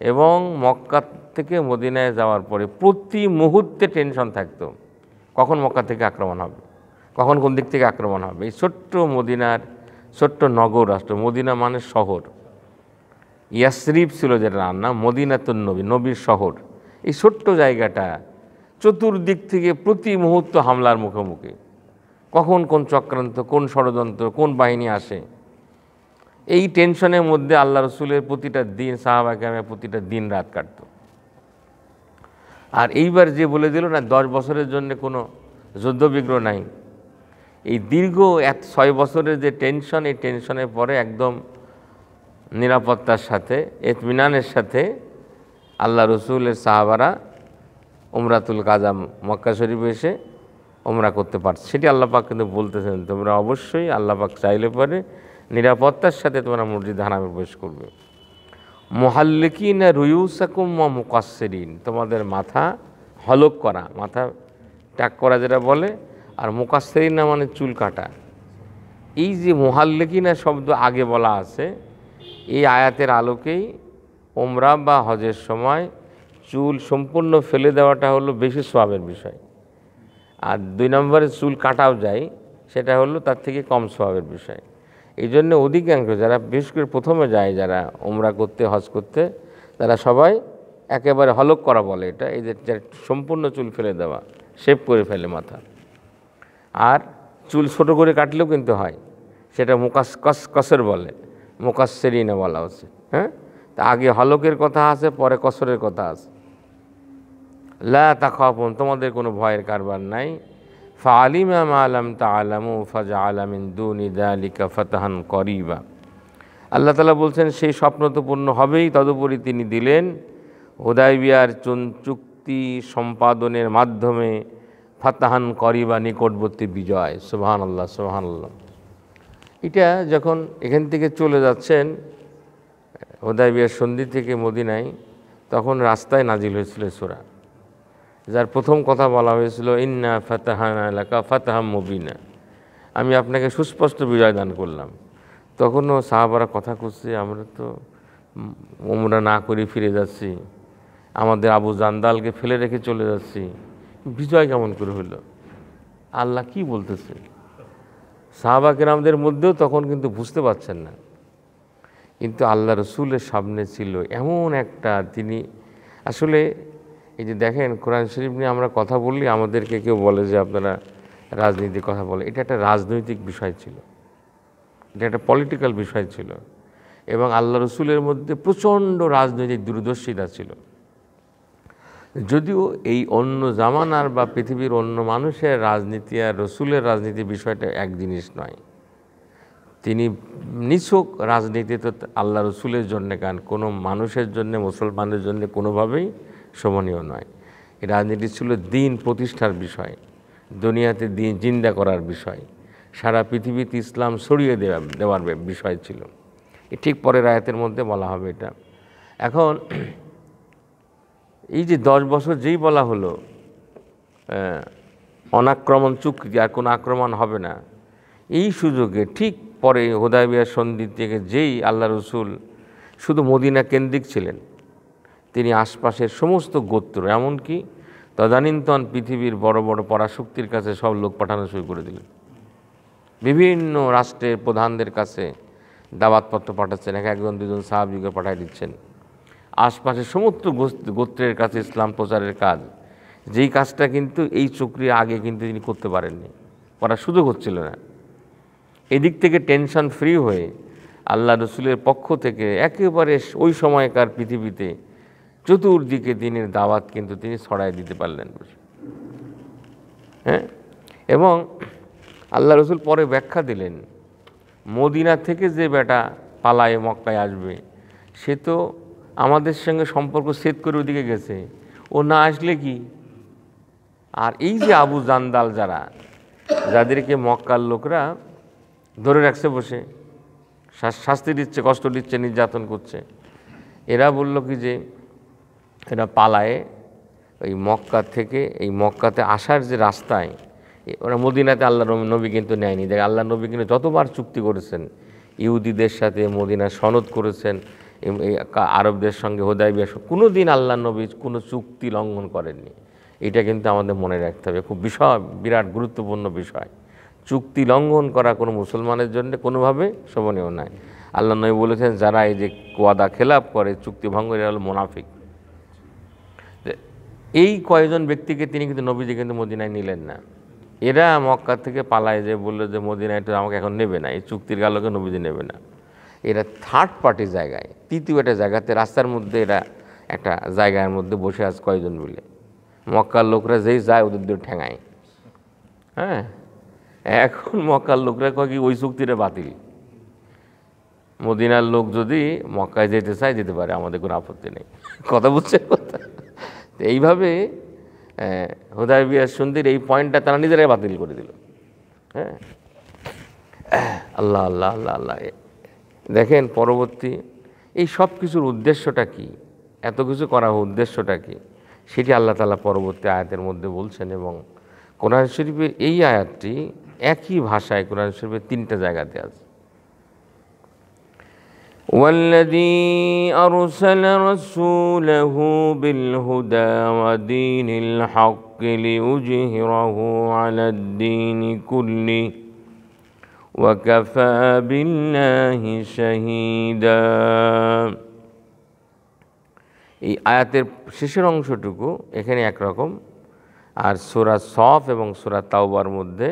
এবং মক্কা থেকে মদিনায় যাওয়ার পরে প্রতি মুহূর্তে টেনশন থাকতো, কখন মক্কা থেকে আক্রমণ হবে, কখন কোন দিক থেকে আক্রমণ হবে। এই ছোট্ট মদিনার ছোট্ট নগর রাষ্ট্র, মদিনা মানে শহর, ইয়াসরিব ছিল যেটা নাম, মদিনাতুন নবী, নবীর শহর। এই ছোট্ট জায়গাটা চতুর্দিক থেকে প্রতি মুহূর্ত হামলার মুখোমুখি, কখন কোন চক্রান্ত, কোন ষড়যন্ত্র, কোন বাহিনী আসে। এই টেনশনের মধ্যে আল্লাহ রসুলের প্রতিটা দিন, সাহাবা কেরামের প্রতিটা দিন রাত কাটত। আর এইবার যে বলে দিল না 10 বছরের জন্য কোনো যুদ্ধবিগ্রহ নাই, এই দীর্ঘ 6 বছরের যে টেনশন, এই টেনশনের পরে একদম নিরাপত্তার সাথে, ইতমিনানের সাথে আল্লাহ রসুলের সাহাবারা উমরাতুল কাজা মক্কা শরীফে এসে উমরা করতে পারছে। সেটি আল্লাহ পাক কিন্তু বলতেছেন, তোমরা অবশ্যই আল্লাহ পাক চাইলে পরে নিরাপত্তার সাথে তোমরা মসজিদ হারামে প্রবেশ করবে। মুহাল্লিকিনা রুয়ুসাকুম ওয়া মুকাসসিরিন, তোমাদের মাথা হলক করা, মাথা টাক করা যেটা বলে, আর মুকাসসিরিনা মানে চুল কাটা। এই যে মুহাল্লিকিনা শব্দ আগে বলা আছে, এই আয়াতের আলোকেই উমরা বা হজের সময় চুল সম্পূর্ণ ফেলে দেওয়াটা হলো বেশি সওয়াবের বিষয়। আর 2 নম্বরে চুল কাটাও যায়, সেটা হলো তার থেকে কম সওয়াবের বিষয়। এই জন্য অধিকাংশ যারা বিশেষ করে প্রথমে যায়, যারা উমরা করতে, হজ করতে, তারা সবাই একেবারে হলক করা বলে এটা, এই যে সম্পূর্ণ চুল ফেলে দেওয়া, শেভ করে ফেলে মাথা। আর চুল ছোটো করে কাটলেও কিন্তু হয়, সেটা কসর বলে, মুকাসসিরিনা বলা হচ্ছে। হ্যাঁ, তা আগে হলকের কথা আছে, পরে কসরের কথা আছে। লা তাখাফুন, তোমাদের কোনো ভয়ের কারবার নাই। ফাআলিমা মা লাম তা'লামু ফাজআলা মিন দুনি যালিকা ফাতহান করিবা। আল্লাহ তাআলা বলছেন সেই স্বপ্ন তো পূর্ণ হবেই, তদুপরি তিনি দিলেন হুদায়বিয়ার চুক্তি সম্পাদনের মাধ্যমে ফাতহান করিবা, নিকটবর্তী বিজয়। সুবহানাল্লাহ, সুবহানাল্লাহ। এটা যখন এখান থেকে চলে যাচ্ছেন হুদায়বিয়ার সন্ধি থেকে মদিনায়, তখন রাস্তায় নাজিল হয়েছিল সূরা, যার প্রথম কথা বলা হয়েছিল ইন্না ফাতাহানা লাকা ফাতহাম মুবিনা, আমি আপনাকে সুস্পষ্ট বিজয় দান করলাম। তখনও সাহাবারা কথা করছে, আমরা তো উমরা না করে ফিরে যাচ্ছি, আমাদের আবু জান্দালকে ফেলে রেখে চলে যাচ্ছি, বিজয় কেমন করে হলো, আল্লাহ কি বলতেছে। সাহাবা কেরামদের মধ্যেও তখন কিন্তু বুঝতে পারছেন না, কিন্তু আল্লাহ রসুলের সামনে ছিল এমন একটা, তিনি আসলে এই যে দেখেন কোরআন শরীফ নিয়ে আমরা কথা বললি, আমাদেরকে কেউ বলে যে আপনারা রাজনীতির কথা বলে, এটা একটা রাজনৈতিক বিষয় ছিল, এটা একটা পলিটিক্যাল বিষয় ছিল, এবং আল্লাহ রসুলের মধ্যে প্রচণ্ড রাজনৈতিক দূরদর্শিতা ছিল। যদিও এই অন্য জামানার বা পৃথিবীর অন্য মানুষের রাজনীতি আর রসুলের রাজনীতি বিষয়টা এক জিনিস নয়। তিনি নিছক রাজনীতি তো আল্লাহ রসুলের জন্যে, কারণ কোনো মানুষের জন্য, মুসলমানদের জন্য কোনোভাবেই শোভনীয় নয়। এই রাজনীতি ছিল দিন প্রতিষ্ঠার বিষয়, দুনিয়াতে দিন জিন্দা করার বিষয়, সারা পৃথিবীতে ইসলাম ছড়িয়ে দেওয়ার বিষয় ছিল। ঠিক পরের আয়াতের মধ্যে বলা হবে এটা। এখন এই যে 10 বছর যেই বলা হলো অনাক্রমণ চুক্তি, আর কোনো আক্রমণ হবে না, এই সুযোগে ঠিক পরে হুদায়বিয়ার সন্ধি থেকে যেই আল্লাহ রসুল শুধু মদিনা কেন্দ্রিক ছিলেন, তিনি আশপাশের সমস্ত গোত্র, এমনকি তদানীন্তন পৃথিবীর বড় বড় পরাশক্তির কাছে সব লোক পাঠানো শুরু করে দিলেন। বিভিন্ন রাষ্ট্রের প্রধানদের কাছে দাওয়াতপত্র পাঠাচ্ছেন, একজন দুজন সাহাবীকে পাঠিয়ে দিচ্ছেন। আশপাশের সমস্ত গোত্রের কাছে ইসলাম প্রচারের কাজ, যেই কাজটা কিন্তু এই চুক্তির আগে কিন্তু তিনি করতে পারেননি, করার সুযোগ হচ্ছিল না। এদিক থেকে টেনশন ফ্রি হয়ে আল্লাহ রসুলের পক্ষ থেকে একেবারে ওই সময়কার পৃথিবীতে চতুর্দিকে দিনের দাওয়াত কিন্তু তিনি ছড়াই দিতে পারলেন। হ্যাঁ, এবং আল্লাহ রসুল পরে ব্যাখ্যা দিলেন, মদিনা থেকে যে বেটা পালায় মক্কায় আসবে, সে তো আমাদের সঙ্গে সম্পর্ক ছেদ করে ওদিকে গেছে, ও না আসলে কি। আর এই যে আবু জান্দাল, যাদেরকে মক্কার লোকরা ধরে রাখছে বসে, শাস্তি দিচ্ছে, কষ্ট দিচ্ছে, নির্যাতন করছে, এরা বলল কি যে এরা পালায়ে ওই মক্কা থেকে, এই মক্কাতে আসার যে রাস্তায় ওরা মদিনাতে আল্লাহ নবী কিন্তু নেয়নি। দেখ আল্লাহ নবী কিন্তু যতবার চুক্তি করেছেন ইহুদিদের সাথে, মদিনা সনদ করেছেন, এই আরবদের সঙ্গে হুদায়বিয়া, কোনো দিন আল্লাহ নবী কোনো চুক্তি লঙ্ঘন করেননি। এটা কিন্তু আমাদের মনে রাখতে হবে, খুব বিরাট গুরুত্বপূর্ণ বিষয়। চুক্তি লঙ্ঘন করা কোনো মুসলমানের জন্য কোনোভাবে শোভনীয় নয়। আল্লাহ নবী বলেছেন যারা এই যে ওয়াদা খেলাপ করে, চুক্তি ভঙ্গ, এরা হলো মুনাফিক। এই কয়েকজন ব্যক্তিকে তিনি কিন্তু নবীজি কিন্তু মদিনায় নিলেন না। এরা মক্কা থেকে পালায় যে বললো যে মদিনায় তো আমাকে এখন নেবে না, এই চুক্তির গালোকে নবীজি নেবে না। এরা থার্ড পার্টি জায়গায়, তৃতীয় একটা জায়গাতে, রাস্তার মধ্যে এরা একটা জায়গার মধ্যে বসে আছে কয়েকজন মিলে। মক্কার লোকরা যেই যায় ওদের দিয়ে ঠেঙায়। হ্যাঁ, এখন মক্কার লোকরা কয় কি ওই চুক্তিটা বাতিল, মদিনার লোক যদি মক্কায় যেতে চায় যেতে পারে, আমাদের কোনো আপত্তি নেই। কথা বুঝছেন কথা? তো এইভাবে হুদায়বিয়ার সন্ধির এই পয়েন্টটা তারা নিজেরাই বাতিল করে দিল। হ্যাঁ, আল্লাহ আল্লাহ আল্লাহ আল্লাহ। দেখেন পরবর্তী এই সব কিছুর উদ্দেশ্যটা কি, এত কিছু করার উদ্দেশ্যটা কি, সেটি আল্লাহ তাআলা পরবর্তী আয়াতের মধ্যে বলছেন। এবং কোরআন শরীফের এই আয়াতটি একই ভাষায় কোরআন শরীফের 3টা জায়গাতে আছে। والذي أرسل رسوله بالهدى ودين الحق ليظهره على الدين كله وكفى بالله شهيدا। এই আয়াতের শেষের অংশটুকু এখানে একরকম, আর সূরা সফ এবং সূরা তাওবার মধ্যে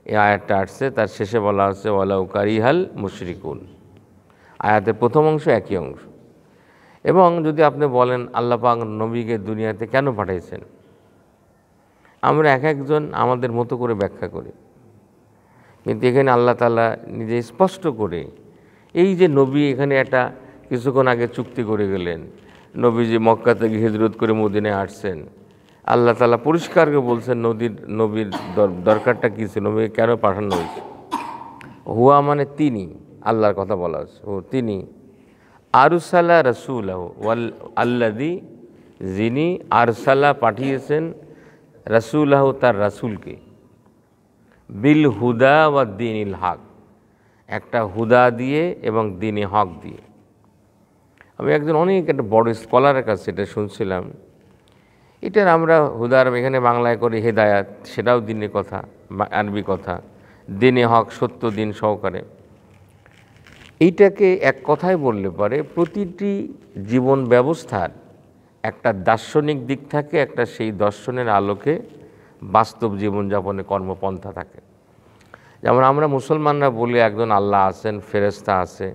এই আয়াতটা আসছে, তার শেষে বলা হচ্ছে ওয়ালাউ কারিহাল মুশরিকুন। আয়াতের প্রথম অংশ একই অংশ। এবং যদি আপনি বলেন আল্লাহ পাক নবীকে দুনিয়াতে কেন পাঠাইছেন, আমরা এক একজন আমাদের মতো করে ব্যাখ্যা করি, কিন্তু এখানে আল্লাহ তাআলা নিজে স্পষ্ট করে এই যে নবী এখানে একটা কিছুক্ষণ আগে চুক্তি করে গেলেন, নবীজি মক্কা থেকে হিজরত করে মদিনায় আসছেন, আল্লাহ তাআলা পরিষ্কার করে বলছেন নবীর দরকারটা কী ছিল, নবীকে কেন পাঠানো হয়েছে। হুয়া মানে তিনি, আল্লাহর কথা বলা হচ্ছে, ও তিনি আরসালা রাসূলাহু আল্লাযী, যিনি আরসালা পাঠিয়েছেন, রাসূলাহু তার রাসূলকে, বিল হুদা ওয়া দ্বীনিল হক, একটা হুদা দিয়ে এবং দ্বীনে হক দিয়ে। আমি একজন একটা বড় স্কলারের কাছে এটা শুনছিলাম। এটার আমরা হুদার এখানে বাংলায় করে হেদায়াত, সেটাও দ্বীনের কথা, আরবি কথা, দ্বীনে হক সত্য দিন সহকারে। এইটাকে এক কথায় বললে পারে প্রতিটি জীবন ব্যবস্থার একটা দার্শনিক দিক থাকে, একটা সেই দর্শনের আলোকে বাস্তব জীবনযাপনে কর্মপন্থা থাকে। যেমন আমরা মুসলমানরা বলি একজন আল্লাহ আছেন, ফেরেশতা আছে,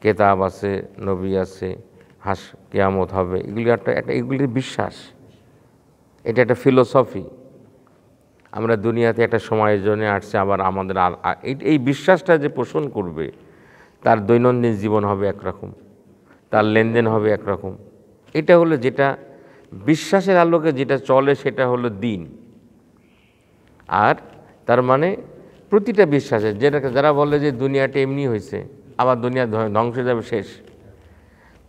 কেতাব আছে, নবী আছে, কিয়ামত হবে, এগুলি এগুলির বিশ্বাস, এটা একটা ফিলোসফি। আমরা দুনিয়াতে একটা সময়ের জন্য আসছে, আবার আমাদের এই বিশ্বাসটা যে পোষণ করবে, তার দৈনন্দিন জীবন হবে একরকম, তার লেনদেন হবে একরকম। এটা হলো যেটা বিশ্বাসের আলোকে যেটা চলে, সেটা হলো দিন। আর তার মানে প্রতিটা বিশ্বাসের যারা বলে যে দুনিয়াটা এমনি হয়েছে, আবার দুনিয়া ধ্বংস যাবে শেষ,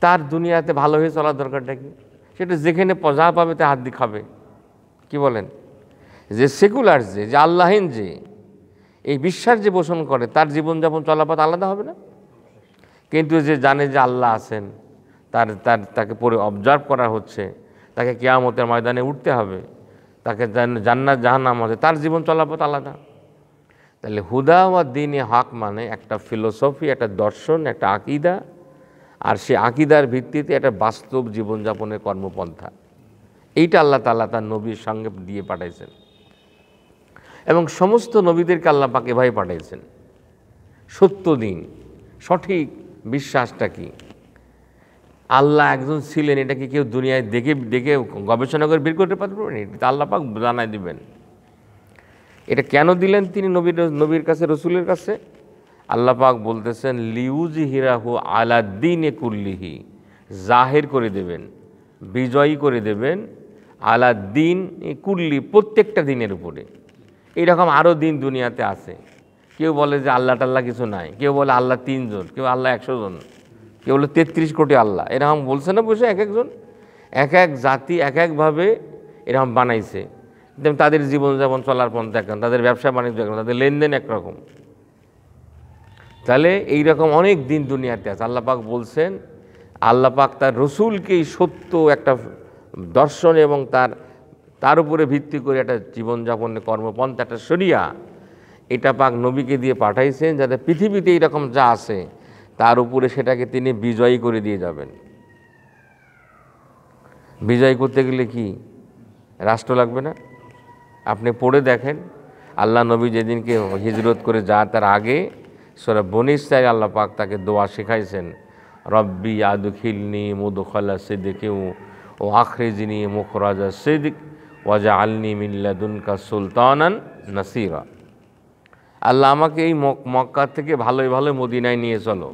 তার দুনিয়াতে ভালো হয়ে চলার দরকারটা কি? সেটা যেখানে যা পাবে তা হাত দিয়ে খাবে। কি বলেন? যে সেকুলার যে আল্লাহীন যে এই বিশ্বাস যে পোষণ করে, তার জীবনযাপন চলাপথ আলাদা হবে না? কিন্তু যে জানে যে আল্লাহ আছেন, তাকে পরে অবজার্ভ করা হচ্ছে, তাকে কিয়ামতের ময়দানে উঠতে হবে, তাকে জান্নাত জাহান্নাম আছে, তার জীবন চলাপথ আলাদা। তাহলে হুদা ওয়া দ্বীনে হক মানে একটা ফিলোসফি, একটা দর্শন, একটা আকীদা, আর সে আকীদার ভিত্তিতে একটা বাস্তব জীবনযাপনের কর্মপন্থা। এইটা আল্লাহ তাআলা তার নবীর সঙ্গে দিয়ে পাঠাইছেন, এবং সমস্ত নবীদেরকে আল্লাহ পাক এভাবে পাঠাইছেন। সত্য দিন, সঠিক বিশ্বাসটা কি, আল্লাহ একজন ছিলেন, এটা কি কেউ দুনিয়ায় দেখে গবেষণা করে বের করতে পারবেন? এটা আল্লাহ পাক জানাই দিবেন। এটা কেন দিলেন তিনি নবীর কাছে, রসুলের কাছে? আল্লাহ পাক বলতেছেন লিউযহিরাহু আলা দ্বীনি কুল্লিহি, জাহির করে দেবেন, বিজয়ী করে দেবেন, আলা দ্বীন কুল্লি, প্রত্যেকটা দিনের উপরে। এইরকম আরও দিন দুনিয়াতে আছে। কেউ বলে যে আল্লাহ টাল্লাহ কিছু নাই, কেউ বলে আল্লাহ 3 জন, কেউ আল্লাহ 100 জন, কেউ বলে 33 কোটি আল্লাহ, এরকম বলছে না বসে এক একজন, এক এক জাতি এক একভাবে এরকম বানাইছে। তাদের জীবনযাপন চলার পন্থা একরকম, তাদের ব্যবসা বাণিজ্য একরকম, তাদের লেনদেন একরকম। তাহলে এইরকম অনেক দিন দুনিয়াতে আছে। আল্লাহ পাক বলছেন, আল্লাহ পাক তার রসুলকেই সত্য একটা দর্শন এবং তার উপরে ভিত্তি করে একটা জীবনযাপনের কর্মপন্থা, একটা শরিয়া, এটা পাক নবীকে দিয়ে পাঠাইছেন, যাতে পৃথিবীতে এইরকম যা আছে তার উপরে সেটাকে তিনি বিজয়ী করে দিয়ে যাবেন। বিজয় করতে গেলে কি রাষ্ট্র লাগবে না? আপনি পড়ে দেখেন, আল্লাহ নবী যেদিনকে হিজরত করে যায় তার আগে সূরা বনী ইসরাঈল আল্লাহ পাক তাকে দোয়া শেখাইছেন, রব্বি আদখিলনি মুদখালা সিদকিন ও আখরিজনি মুখরাজা সিদক ওয়াজআলনি মিন লাদুনকা সুলতানান নাসিরা। আল্লাহ আমাকে এই মক্কা থেকে ভালোই ভালো মদিনায় নিয়ে চলো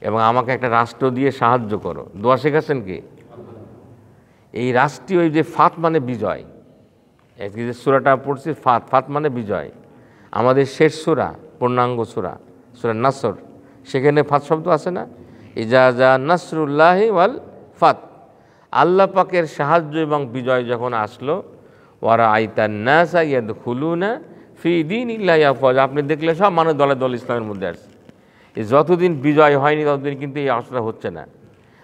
এবং আমাকে একটা রাষ্ট্র দিয়ে সাহায্য করো। দোয়া শেখাচ্ছেন কি? এই রাষ্ট্রীয় যে ফাত মানে বিজয়, আজকে যে সূরাটা পড়ছি ফাত মানে বিজয়। আমাদের শেষ সূরা, পূর্ণাঙ্গ সূরা নাসর, সেখানে ফাত শব্দ আছে না? ইজা জা নাসরুল্লাহি ওয়াল ফাত, আল্লাহ পাকের সাহায্য এবং বিজয় যখন আসলো, ওয়ারা আইতান নাসা ইয়াদখুলুনা ফি দীনিল্লাহি আফওয়াজ, আপনি দেখলেন সব মানুষ দলে দল ইসলামের মধ্যে আসছে। এই যতদিন বিজয় হয়নি ততদিন কিন্তু এই আসলে হচ্ছে না।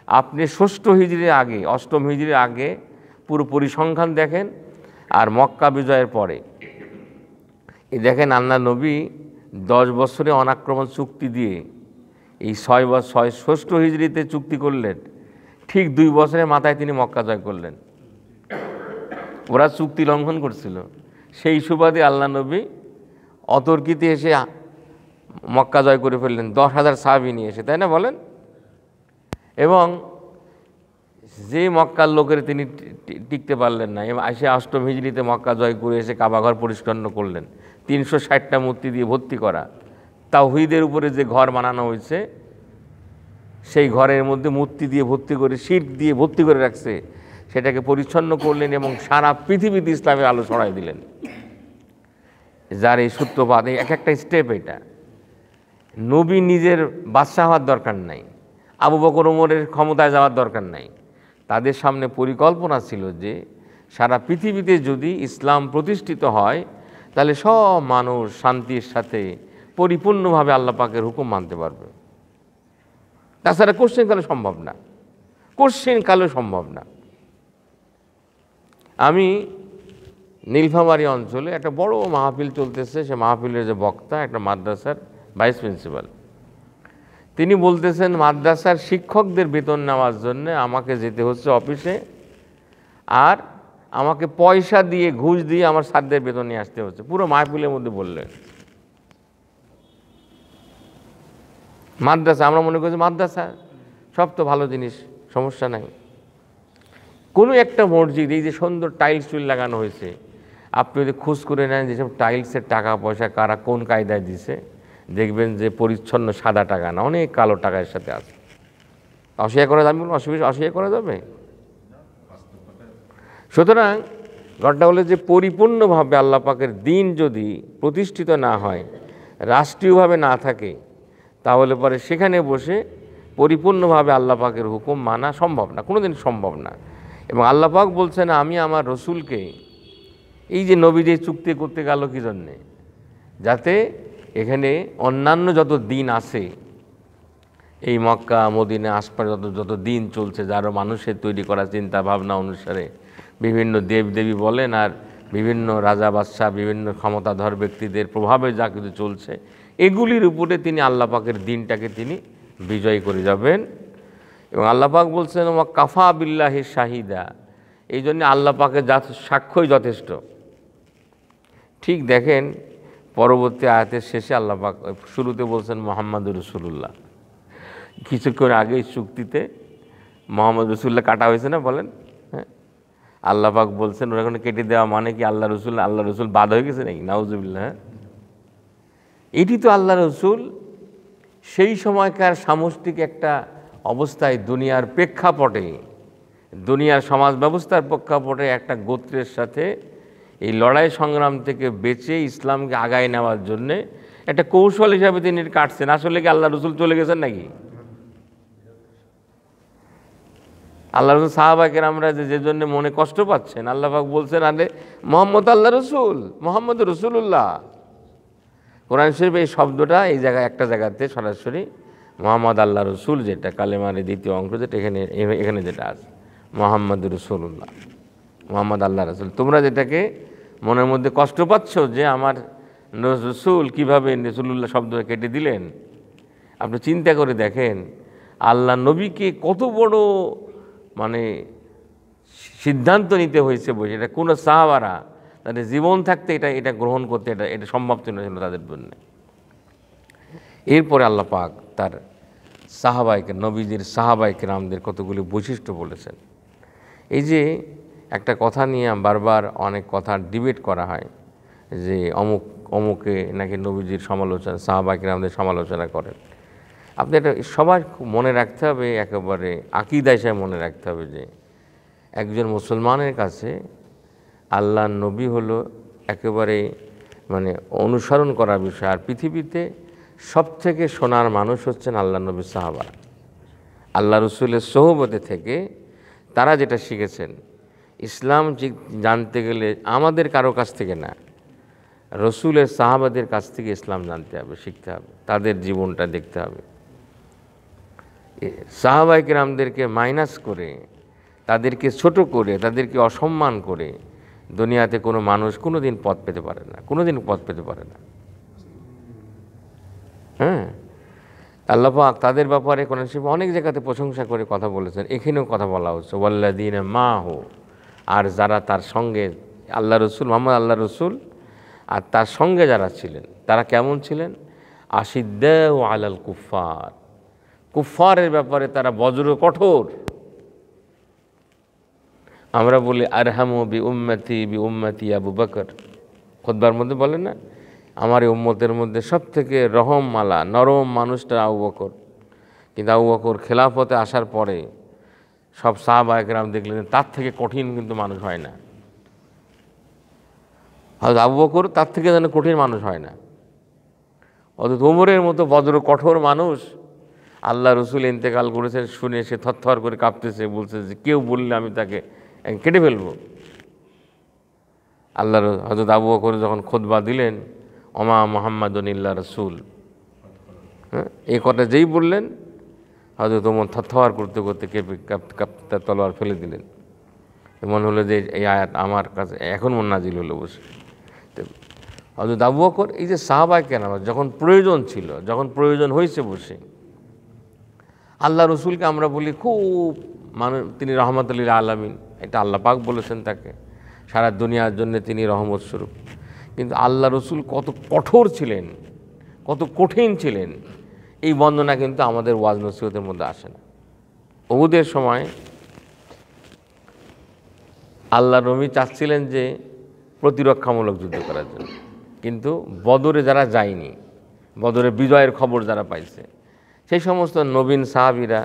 আপনি 6ষ্ঠ হিজরির আগে, 8ম হিজরির আগে পুরো পরিসংখ্যান দেখেন, আর মক্কা বিজয়ের পরে এই দেখেন আল্লাহ নবী 10 বছরে অনাক্রমণ চুক্তি দিয়ে এই 6ষ্ঠ হিজরিতে চুক্তি করলেন, ঠিক 2 বছরের মাথায় তিনি মক্কা জয় করলেন। ওরা চুক্তি লঙ্ঘন করছিল, সেই সুবাদে আল্লাহ নবী অতর্কিতে এসে মক্কা জয় করে ফেললেন 10,000 সাহাবী নিয়ে এসে, তাই না বলেন? এবং যে মক্কার লোকের তিনি টিকতে পারলেন না, এবং এসে 8ম হিজরিতে মক্কা জয় করে এসে কাবাঘর পরিষ্কন্ন করলেন, 360টা মূর্তি দিয়ে ভর্তি করা। তাওহীদের উপরে যে ঘর বানানো হয়েছে সেই ঘরের মধ্যে মূর্তি দিয়ে ভর্তি করে, শিরক দিয়ে ভর্তি করে রাখছে, সেটাকে পরিচ্ছন্ন করলেন এবং সারা পৃথিবীতে ইসলামের আলো ছড়াই দিলেন। যার এই সূত্রপাত, এই এক একটা স্টেপ, এটা নবী নিজের বাদশাহ হওয়ার দরকার নাই, আবু বকর ওমরের ক্ষমতায় যাওয়ার দরকার নাই। তাদের সামনে পরিকল্পনা ছিল যে সারা পৃথিবীতে যদি ইসলাম প্রতিষ্ঠিত হয় তাহলে সব মানুষ শান্তির সাথে পরিপূর্ণভাবে আল্লাহ পাকের হুকুম মানতে পারবে। তাছাড়া কোশ্চেনকালে সম্ভব না, কোশ্চেনকালেও সম্ভব না। আমি নীলফামারী অঞ্চলে একটা বড় মাহফিল চলতেছে, সে মাহফিলের যে বক্তা একটা মাদ্রাসার ভাইস প্রিন্সিপাল, তিনি বলতেছেন মাদ্রাসার শিক্ষকদের বেতন নেওয়ার জন্য আমাকে যেতে হচ্ছে অফিসে, আর আমাকে পয়সা দিয়ে ঘুষ দিয়ে আমার স্যারদের বেতন নিয়ে আসতে হচ্ছে। পুরো মাহফিলের মধ্যে বললেন মাদ্রাসা, আমরা মনে করছি মাদ্রাসা সব তো ভালো জিনিস, সমস্যা নাই। কোনো একটা মসজিদ এই যে সুন্দর টাইলস টুইল লাগানো হয়েছে, আপনি যদি খোঁজ করে নেন যেসব টাইলসের টাকা পয়সা কারা কোন কায়দায় দিছে, দেখবেন যে পরিচ্ছন্ন সাদা টাকা না, অনেক কালো টাকার সাথে আছে। অস্বীকার করা যাবে? অস্বীকার করা যাবে? সুতরাং ঘটনা হলো যে পরিপূর্ণভাবে আল্লাহ পাকের দিন যদি প্রতিষ্ঠিত না হয়, রাষ্ট্রীয়ভাবে না থাকে, তাহলে পরে সেখানে বসে পরিপূর্ণভাবে আল্লাহ পাকের হুকুম মানা সম্ভব না, কোনোদিন সম্ভব না। এবং আল্লাহ পাক বলছেন, আমি আমার রসুলকে, এই যে নবী যে চুক্তি করতে গেল কী জন্যে, যাতে এখানে অন্যান্য যত দিন আছে, এই মক্কা মদিনা আশপাশে যত দিন চলছে, যারা মানুষের তৈরি করা চিন্তা ভাবনা অনুসারে বিভিন্ন দেবদেবী বলেন আর বিভিন্ন রাজা বাদশাহ বিভিন্ন ক্ষমতাধর ব্যক্তিদের প্রভাবে যা কিছু চলছে, এগুলির উপরে তিনি আল্লাহ পাকের দিনটাকে তিনি বিজয় করে যাবেন। এবং আল্লাহ পাক বলছেন ওয়া কাফা বিল্লাহি শাহিদা, এই জন্য আল্লাহ পাকের সাক্ষ্যই যথেষ্ট। ঠিক দেখেন পরবর্তী আয়াতের শেষে আল্লাহ পাক, শুরুতে বলছেন মুহাম্মাদুর রাসূলুল্লাহ, কিছুক্ষণ আগেই চুক্তিতে মুহাম্মদ রাসূলুল্লাহ কাটা হয়েছে না, বলেন? হ্যাঁ, আল্লাহ পাক বলছেন ওরা কোনো কেটে দেওয়া মানে কি আল্লাহ রসুল বাদ হয়ে গেছে নাকি? নাউজুবিল্লাহ। এটি তো আল্লাহ রসুল সেই সময়কার সামষ্টিক একটা অবস্থায় দুনিয়ার প্রেক্ষাপটে, দুনিয়ার সমাজ ব্যবস্থার প্রেক্ষাপটে একটা গোত্রের সাথে এই লড়াই সংগ্রাম থেকে বেঁচে ইসলামকে আগায় নেওয়ার জন্যে একটা কৌশল হিসাবে তিনি কাটছেন। আসলে কি আল্লাহ রসুল চলে গেছেন নাকি? আল্লাহ রসুল সাহাবাকের আমরা যে জন্য মনে কষ্ট পাচ্ছেন, আল্লাহ পাক বলছেন আরে মোহাম্মদ আল্লাহ রসুল, মোহাম্মদ রসুল্লাহ। কোরআন শরীফ এই শব্দটা এই জায়গায় একটা জায়গাতে সরাসরি মোহাম্মদ আল্লাহ রসুল, যেটা কালেমার দ্বিতীয় অংশ, যেটা এখানে যেটা আছে মোহাম্মদ রসুল্লাহ, মোহাম্মদ আল্লাহ রসুল। তোমরা যেটাকে মনের মধ্যে কষ্ট পাচ্ছ যে আমার রসুল কীভাবে রসুল্লাহ শব্দ কেটে দিলেন, আপনি চিন্তা করে দেখেন আল্লাহ নবীকে কত বড় মানে সিদ্ধান্ত নিতে হয়েছে বসে। এটা কোনো সাহাবারা তাদের জীবন থাকতে এটা গ্রহণ করতে এটা সম্ভব ছিল তাদের জন্য। এরপরে আল্লাহ পাক তার সাহাবাইকে, নবীজির সাহাবাইকে রামদের কতগুলি বৈশিষ্ট্য বলেছেন। এই যে একটা কথা নিয়ে বারবার অনেক কথা ডিবেট করা হয় যে অমুকে নাকি নবীজির সমালোচনা, সাহাবাইকে রামদের সমালোচনা করেন। আপনি এটা সবার মনে রাখতে হবে, একেবারে আকীদা হিসেবে মনে রাখতে হবে যে একজন মুসলমানের কাছে আল্লাহ নবী হলো একেবারে মানে অনুসরণ করার বিষয়। আর পৃথিবীতে সবথেকে সোনার মানুষ হচ্ছেন আল্লাহ নবীর সাহাবারা। আল্লাহ রসুলের সোহবতে থেকে তারা যেটা শিখেছেন, ইসলাম জানতে গেলে আমাদের কারো কাছ থেকে না, রসুলের সাহাবাদের কাছ থেকে ইসলাম জানতে হবে, শিখতে হবে, তাদের জীবনটা দেখতে হবে। সাহাবায়ে কেরামদেরকে মাইনাস করে, তাদেরকে ছোট করে, তাদেরকে অসম্মান করে দুনিয়াতে কোনো মানুষ কোনো দিন পথ পেতে পারে না, কোনো দিন পথ পেতে পারে না। হ্যাঁ, আল্লাহ পাক তাদের ব্যাপারে কোরআন শরীফে অনেক জায়গাতে প্রশংসা করে কথা বলেছেন, এখানেও কথা বলা হচ্ছে ওয়াল্লাযীনা মাহু, আর যারা তার সঙ্গে আল্লাহ রসুল, মুহাম্মদ আল্লাহ রসুল আর তার সঙ্গে যারা ছিলেন তারা কেমন ছিলেন? আশিদ্দাউ আলাল কুফার, কুফারের ব্যাপারে তারা বজ্র কঠোর। আমরা বলি আরহামু বি উম্মতি আবু বকর, খুতবার মধ্যে বলেন না, আমার এই উম্মতের মধ্যে সব থেকে রহমমালা নরম মানুষটা আবু বকর। কিন্তু আবু বকর খেলাফতে আসার পরে সব সাহাবায়ে কেরাম দেখলেন তার থেকে কঠিন কিন্তু মানুষ হয় না। হয়তো আবু বকর তার থেকে যেন কঠিন মানুষ হয় না। অথচ ওমরের মতো বজ্র কঠোর মানুষ, আল্লাহ রসুল ইন্তেকাল করেছেন শুনে সে থরথর করে কাঁপতেছে, বলছে যে কেউ বললে আমি তাকে কেটে ফেলবো। আল্লাহ হযরত আবু বকর যখন খুতবা দিলেন ওমা মুহাম্মাদুন ইল্লা রাসূল, হ্যাঁ, এই কথা যেই বললেন হযরত ওমর থরথর করতে করতে কাঁপতে তলোয়ার ফেলে দিলেন। মনে হলো যে এই আয়াত আমার কাছে এখন নাজিল হলো বসে। হযরত আবু বকর এই যে সাহাবায়ে কেরাম যখন প্রয়োজন ছিল, যখন প্রয়োজন হয়েছে বসে, আল্লাহ রসুলকে আমরা বলি খুব মানুষ, তিনি রহমতুল লিল আলামিন, এটা আল্লাহ পাক বলেছেন তাকে, সারা দুনিয়ার জন্য তিনি রহমত স্বরূপ। কিন্তু আল্লাহ রসুল কত কঠোর ছিলেন, কত কঠিন ছিলেন, এই বর্ণনা কিন্তু আমাদের ওয়াজ নসিহতের মধ্যে আসে না। উহুদের সময় আল্লাহ নবী চাচ্ছিলেন যে প্রতিরক্ষামূলক যুদ্ধ করার জন্য, কিন্তু বদরে যারা যায়নি, বদরে বিজয়ের খবর যারা পাইছে, সেই সমস্ত নবীন সাহাবীরা,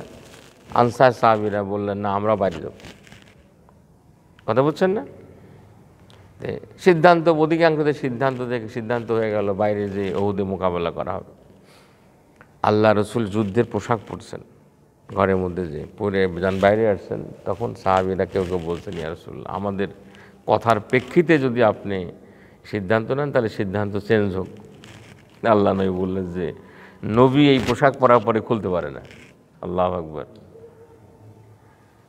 আনসার সাহাবীরা বললেন না আমরা বাইরে যাব। কথা বুঝছেন না? সিদ্ধান্ত অধিকাংশদের সিদ্ধান্ত হয়ে গেল বাইরে যে উহুদে মোকাবেলা করা হবে। আল্লাহ রসুল যুদ্ধের পোশাক পরছেন, ঘরের মধ্যে যে পরে যান বাইরে আসছেন, তখন সাহাবীরা কেউ কেউ বলছেন ইয়া রাসূলুল্লাহ আমাদের কথার প্রেক্ষিতে যদি আপনি সিদ্ধান্ত নেন তাহলে সিদ্ধান্ত চেঞ্জ হোক। আল্লাহ নবী বললেন যে নবী এই পোশাক পরার পরে খুলতে পারে না। আল্লাহু আকবার।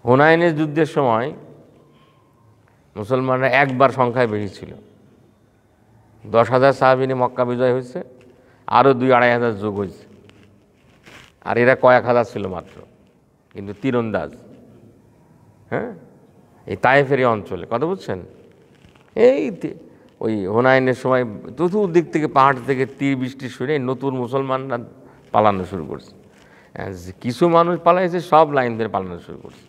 হুনাইনের যুদ্ধের সময় মুসলমানরা একবার সংখ্যায় বেশি ছিল, 10,000 সাহাবী নিয়ে মক্কা বিজয় হয়েছে, আরও 2-2,500 যোগ হয়েছে, আর এরা কয়েক হাজার ছিল মাত্র, কিন্তু তীরন্দাজ। হ্যাঁ, এই তায়েফের এই অঞ্চলে, কথা বুঝছেন, এই ওই হুনাইনের সময় চতুর্দিক থেকে পাহাড় থেকে তীর বৃষ্টি শুনে নতুন মুসলমানরা পালানো শুরু করছে। কিছু মানুষ পালাইছে, সব লাইন ধরে পালানো শুরু করছে।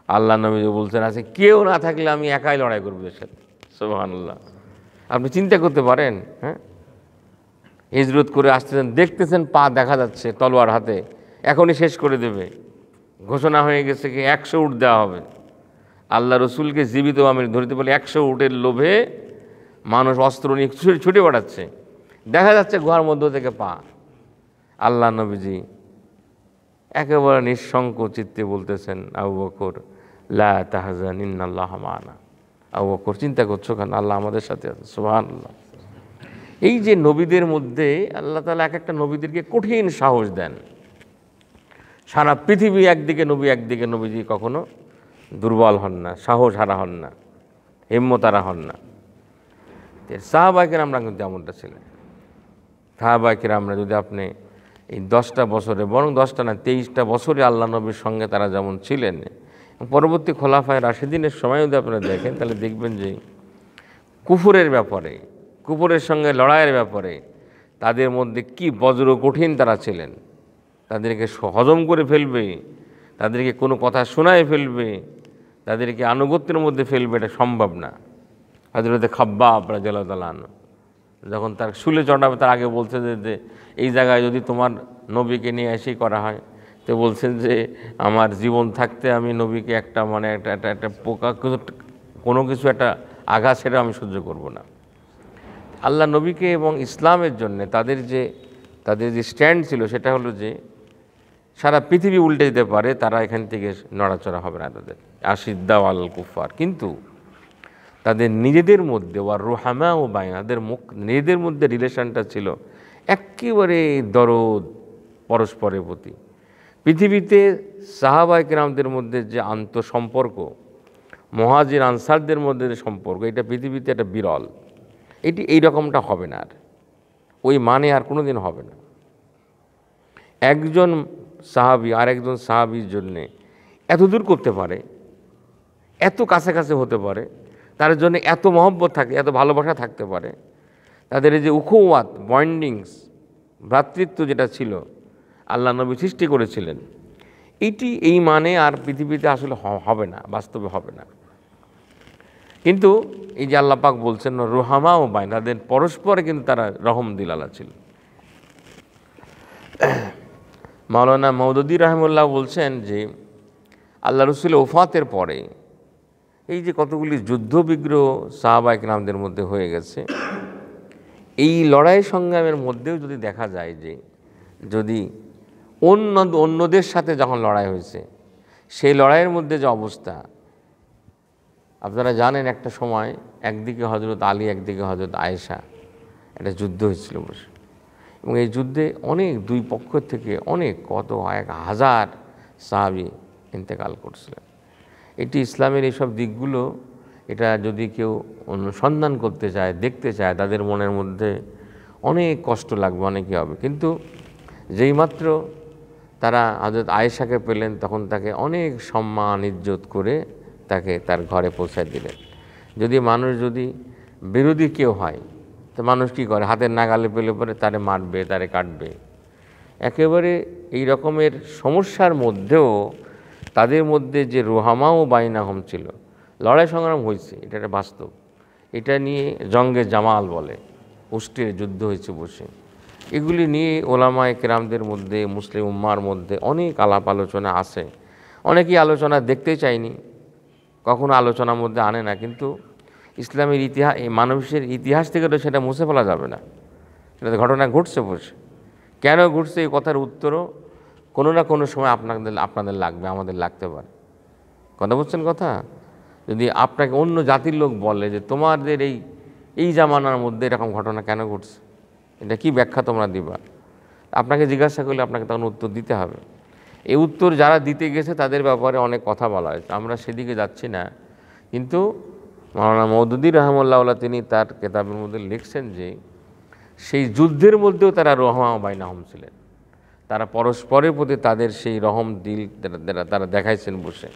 আল্লাহ নবী বলছেন আছে কেউ না থাকলে আমি একাই লড়াই করবো এর সাথে। সুবহানাল্লাহ, আপনি চিন্তা করতে পারেন। হ্যাঁ, হিজরত করে আসতেছেন, দেখতেছেন পা দেখা যাচ্ছে তলোয়ার হাতে, এখনই শেষ করে দেবে। ঘোষণা হয়ে গেছে কি 100 উট দেওয়া হবে। আল্লাহ রসুলকে জীবিত আমি ধরতে বলে 100 উটের লোভে মানুষ অস্ত্র নিয়ে ছুটে বেড়াচ্ছে, দেখা যাচ্ছে গুহার মধ্য থেকে পা। আল্লাহ নবীজি একেবারে নিঃশঙ্ক চিত্তে বলতেছেন, আবু বকর লা তাহজান ইন্নাল্লাহ মা'ানা। আবু বকর চিন্তা করছো কেন, আল্লাহ আমাদের সাথে আছে। সুবহানাল্লাহ। এই যে নবীদের মধ্যে আল্লাহ তাআলা এক একটা নবীদেরকে কঠিন সাহস দেন। সারা পৃথিবী একদিকে নবী, একদিকে নবীজি কখনো দুর্বল হন না, সাহস হারা হন না, হিম্মত হারা হন না। সাহাবায়ে কেরামরা কিন্তু এমনটা ছিলেন। সাহাবায়ে কেরামরা যদি আপনি এই 10টা বছরে, বরং 10টা না 23টা বছরে আল্লাহ নবীর সঙ্গে তারা যেমন ছিলেন, পরবর্তী খোলাফায়ে রাশিদিনের সময় যদি আপনারা দেখেন তাহলে দেখবেন যে কুফরের ব্যাপারে, কুফরের সঙ্গে লড়াইয়ের ব্যাপারে তাদের মধ্যে কি বজ্র কঠিন তারা ছিলেন। তাদেরকে হজম করে ফেলবে, তাদেরকে কোনো কথা শোনায় ফেলবে, তাদেরকে আনুগত্যের মধ্যে ফেলবে, এটা সম্ভব না। হযরত খাব্বাব রাদিয়াল্লাহু তাআলা আনহু যখন তার শুলে চড়াবে তার আগে বলছে যে এই জায়গায় যদি তোমার নবীকে নিয়ে এসেই করা হয়, তো বলছেন যে আমার জীবন থাকতে আমি নবীকে একটা মানে একটা পোকা কোনো কিছু একটা আঘাত সেটা আমি সহ্য করব না। আল্লাহ নবীকে এবং ইসলামের জন্য তাদের যে স্ট্যান্ড ছিল সেটা হলো যে সারা পৃথিবী উল্টে যেতে পারে, তারা এখান থেকে নড়াচড়া হবে না তাদের, আশিদ্দা আল কুফার। কিন্তু তাদের নিজেদের মধ্যে ওয়া রুহামা ও বাইনা, তাদের নিজেদের মধ্যে রিলেশনটা ছিল একেবারে দরদ পরস্পরের প্রতি। পৃথিবীতে সাহাবায়ে কেরামদের মধ্যে যে আন্তঃসম্পর্ক, মুহাজির আনসারদের মধ্যে যে সম্পর্ক, এটা পৃথিবীতে একটা বিরল। এটি এই রকমটা হবে না, আর ওই মানে আর কোনো দিন হবে না। একজন সাহাবী আর একজন সাহাবীর জন্যে এত দূর করতে পারে, এত কাছে কাছে হতে পারে, তার জন্য এত মহব্বত থাকে, এত ভালোবাসা থাকতে পারে। তাদের এই যে উখুওয়াত, বন্ডিংস, ভ্রাতৃত্ব যেটা ছিল আল্লাহ নবী সৃষ্টি করেছিলেন, এটি এই মানে আর পৃথিবীতে আসলে হবে না, বাস্তবে হবে না। কিন্তু এই যে আল্লাহ পাক বলছেন রুহামা ও বাইন, তাদের পরস্পরে কিন্তু তারা রহম দিলালা ছিল। মাওলানা মওদুদী রাহিমাহুল্লাহ বলছেন যে আল্লাহ রসুলের ওফাতের পরে এই যে কতগুলি যুদ্ধ বিগ্রহ সাহাবায়ে কেরামদের মধ্যে হয়ে গেছে, এই লড়াই সংগ্রামের মধ্যেও যদি দেখা যায় যে যদি অন্যদের সাথে যখন লড়াই হয়েছে, সেই লড়াইয়ের মধ্যে যে অবস্থা, আপনারা জানেন একটা সময় একদিকে হযরত আলী, একদিকে হযরত আয়েশা, একটা যুদ্ধ হয়েছিল বসে, এবং এই যুদ্ধে অনেক দুই পক্ষ থেকে অনেক 1000 সাহাবী ইন্তেকাল করছিলেন। এটি ইসলামের এইসব দিকগুলো, এটা যদি কেউ অনুসন্ধান করতে চায়, দেখতে চায়, তাদের মনের মধ্যে অনেক কষ্ট লাগবে, অনেকই হবে। কিন্তু যেইমাত্র তারা হযরত আয়েশাকে পেলেন, তখন তাকে অনেক সম্মান ইজ্জত করে তাকে তার ঘরে পৌঁছায় দিলেন। যদি বিরোধী কেউ হয়, তো মানুষ কী করে, হাতের নাগালে পেলে পরে তারে মারবে, তারে কাটবে। একেবারে এই রকমের সমস্যার মধ্যেও তাদের মধ্যে যে রুহামা ও বাইনাহুম ছিল, লড়াই সংগ্রাম হয়েছে, এটা একটা বাস্তব। এটা নিয়ে জঙ্গে জামাল বলে, উষ্টের যুদ্ধ হয়েছে বসে, এগুলি নিয়ে ওলামায়ে কেরামদের মধ্যে, মুসলিম উম্মার মধ্যে অনেক আলাপ আলোচনা আছে। অনেকেই আলোচনা দেখতে চায়নি, কখনো আলোচনার মধ্যে আনে না, কিন্তু ইসলামের ইতিহাস, মানুষের ইতিহাস থেকে তো সেটা মুছে ফেলা যাবে না। সেটা ঘটনা ঘটছে বসে, কেন ঘটছে এই কথার উত্তরও কোনো না কোনো সময় আপনাদের লাগবে, আমাদের লাগতে পারে। কথা বলছেন কথা? যদি আপনাকে অন্য জাতির লোক বলে যে তোমাদের এই জামানার মধ্যে এরকম ঘটনা কেন ঘটছে, এটা কি ব্যাখ্যা তোমরা দিবা, আপনাকে জিজ্ঞাসা করলে আপনাকে তখন উত্তর দিতে হবে। এই উত্তর যারা দিতে গেছে তাদের ব্যাপারে অনেক কথা বলা হয়েছে, আমরা সেদিকে যাচ্ছি না। কিন্তু মাওলানা মওদুদী রাহিমাহুল্লাহ তিনি তার কিতাবের মধ্যে লিখছেন যে সেই যুদ্ধের মধ্যেও তারা রহমা বাইনাহুম ছিলেন, তারা পরস্পরের প্রতি তাদের সেই রহম দিল তারা দেখাইছেন বসে।